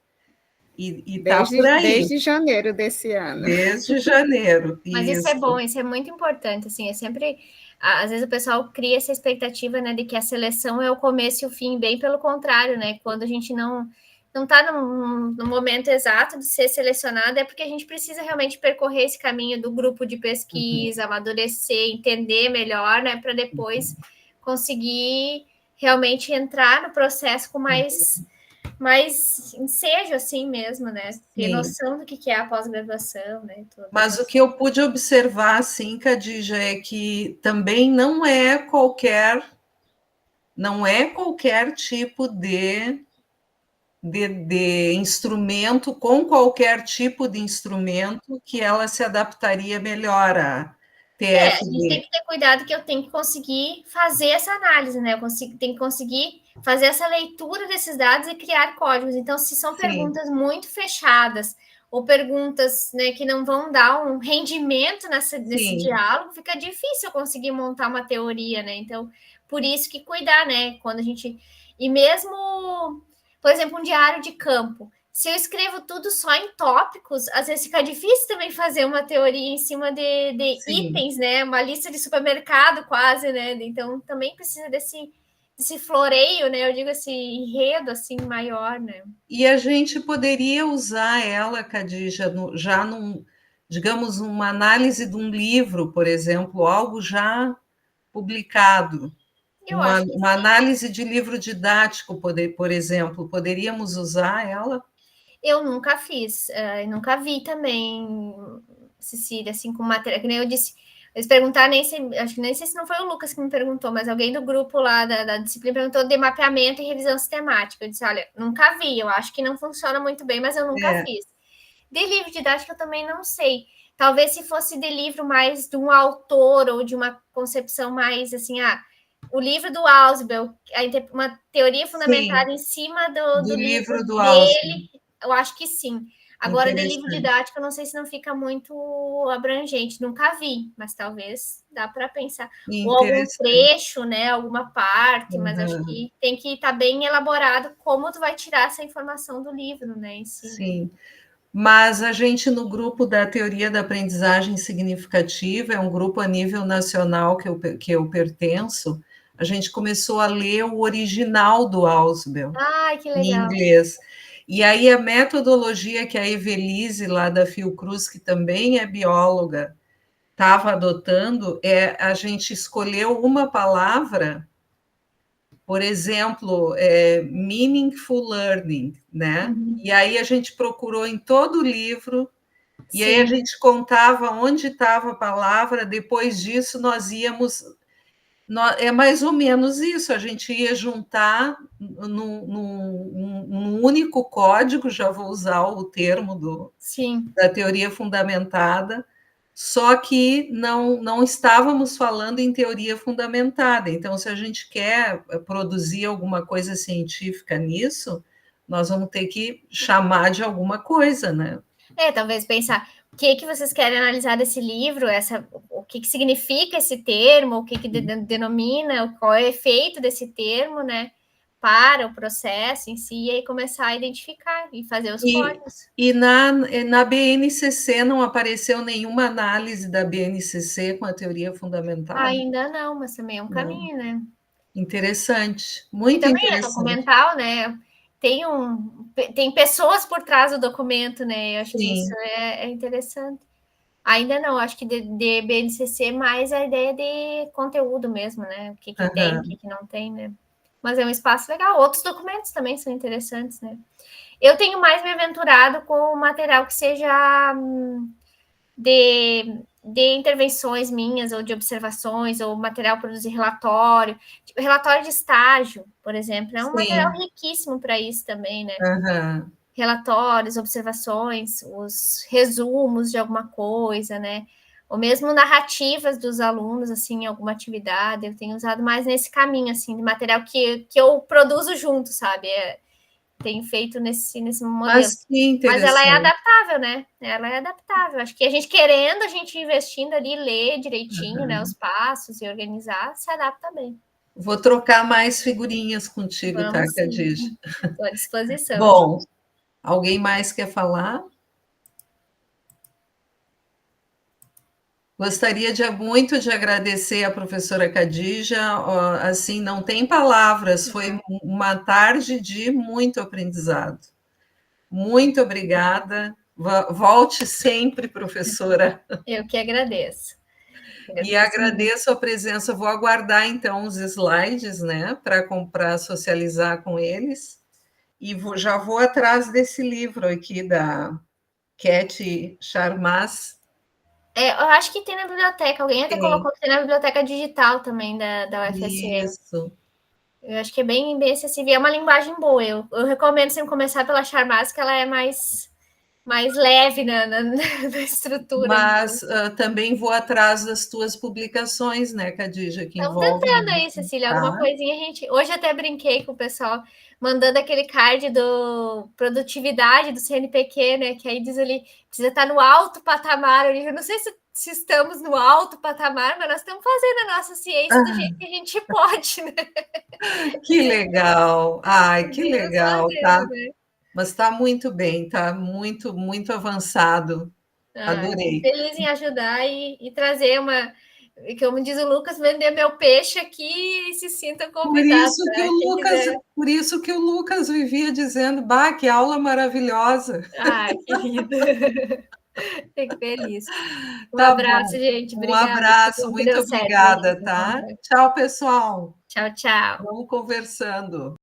E está por aí. Desde janeiro desse ano. Desde janeiro. Mas isso é bom, isso é muito importante. Assim, é sempre. Às vezes o pessoal cria essa expectativa, né, de que a seleção é o começo e o fim, bem pelo contrário, né? Quando a gente não está no momento exato de ser selecionado, é porque a gente precisa realmente percorrer esse caminho do grupo de pesquisa, amadurecer, entender melhor, né, para depois conseguir realmente entrar no processo com mais ensejo, assim mesmo, né? Ter noção do que é a pós-graduação, né? Mas o que eu pude observar, assim, Khadija, é que também não é qualquer tipo de instrumento, com qualquer tipo de instrumento, que ela se adaptaria melhor a TFD. A gente tem que ter cuidado que eu tenho que conseguir fazer essa análise, né? Tenho que conseguir fazer essa leitura desses dados e criar códigos. Então, se são perguntas muito fechadas ou perguntas, né, que não vão dar um rendimento nesse diálogo, fica difícil eu conseguir montar uma teoria, né? Então, por isso que cuidar, né? Quando a gente... E mesmo, por exemplo, um diário de campo. Se eu escrevo tudo só em tópicos, às vezes fica difícil também fazer uma teoria em cima de itens, né? Uma lista de supermercado quase, né? Então, também precisa desse floreio, né? Eu digo esse enredo, assim, maior, né? E a gente poderia usar ela, Khadija, digamos, uma análise de um livro, por exemplo, algo já publicado. Uma análise de livro didático, por exemplo, poderíamos usar ela? Eu nunca fiz, nunca vi também, Cecília, assim, com matéria, que nem eu disse, eles perguntaram, acho que nem sei se não foi o Lucas que me perguntou, mas alguém do grupo lá da disciplina perguntou de mapeamento e revisão sistemática. Eu disse, olha, nunca vi, eu acho que não funciona muito bem, mas eu nunca fiz. De livro didático eu também não sei. Talvez se fosse de livro mais de um autor ou de uma concepção mais, assim, o livro do Ausubel, uma teoria fundamentada em cima do livro do dele, eu acho que sim. Agora, de livro didático, eu não sei se não fica muito abrangente. Nunca vi, mas talvez dá para pensar. Ou algum trecho, né? Alguma parte, mas acho que tem que estar bem elaborado como tu vai tirar essa informação do livro, né? Em si. Sim. Mas a gente, no grupo da Teoria da Aprendizagem Significativa, é um grupo a nível nacional que eu pertenço, a gente começou a ler o original do Ausubel, que legal. em inglês. E aí a metodologia que a Evelise, lá da Fiocruz, que também é bióloga, estava adotando, a gente escolheu uma palavra, por exemplo, meaningful learning, né? E aí a gente procurou em todo o livro, e aí a gente contava onde estava a palavra, depois disso nós íamos... É mais ou menos isso, a gente ia juntar num único código, já vou usar o termo da teoria fundamentada, só que não estávamos falando em teoria fundamentada. Então, se a gente quer produzir alguma coisa científica nisso, nós vamos ter que chamar de alguma coisa, né? Talvez pensar o que vocês querem analisar desse livro, o que significa esse termo, o que denomina, qual é o efeito desse termo, né? Para o processo em si, e aí começar a identificar e fazer os códigos. E na BNCC não apareceu nenhuma análise da BNCC com a teoria fundamental? Ainda não, mas também é um caminho, né? Interessante, muito interessante. Também é documental, né? Tem pessoas por trás do documento, né? Eu acho que isso é interessante. Ainda não, acho que de BNCC mais a ideia de conteúdo mesmo, né? O que tem, o que não tem, né? Mas é um espaço legal. Outros documentos também são interessantes, né? Eu tenho mais me aventurado com material que seja de intervenções minhas, ou de observações, ou material para produzir relatório. Tipo, relatório de estágio, por exemplo, é um material riquíssimo para isso também, né? Aham. Relatórios, observações, os resumos de alguma coisa, né? Ou mesmo narrativas dos alunos, assim, em alguma atividade. Eu tenho usado mais nesse caminho, assim, de material que eu produzo junto, sabe? Tenho feito nesse modelo. Mas que Mas ela é interessante. adaptável, né? Ela é adaptável. Acho que a gente querendo, a gente investindo ali, ler direitinho, né? Os passos e organizar, se adapta bem. Vou trocar mais figurinhas contigo, tá, Vamos sim. Khadija? Estou à disposição. Bom, alguém mais quer falar? Gostaria muito de agradecer à professora Khadija, assim, não tem palavras, foi uma tarde de muito aprendizado. Muito obrigada. Volte sempre, professora. Eu que agradeço. E agradeço a presença. Vou aguardar, então, os slides, né, para socializar com eles. E já vou atrás desse livro aqui da Cat Charmas. Eu acho que tem na biblioteca. Alguém até colocou que tem na biblioteca digital também da UFSM. Isso. Eu acho que é bem acessível. É uma linguagem boa. Eu recomendo sempre começar pela Charmas, que ela é mais leve na estrutura. Mas também vou atrás das tuas publicações, né, Khadija, que Estamos envolvem... tentando aí, Cecília, alguma coisinha a gente... Hoje até brinquei com o pessoal, mandando aquele card do produtividade do CNPq, né, que aí diz ali, precisa estar no alto patamar. Eu não sei se estamos no alto patamar, mas nós estamos fazendo a nossa ciência do jeito que a gente pode, né? Que legal! Ai, que legal, tá? Né? Mas está muito bem, tá muito, muito avançado. Adorei. Feliz em ajudar e trazer como diz o Lucas, vender meu peixe aqui e se sinta convidado. Por isso que o Lucas vivia dizendo, bah, que aula maravilhosa. Querido. Fico feliz. Abraço, gente. Obrigada. Abraço, muito obrigada, tá? Tchau, pessoal. Tchau, tchau. Vamos conversando.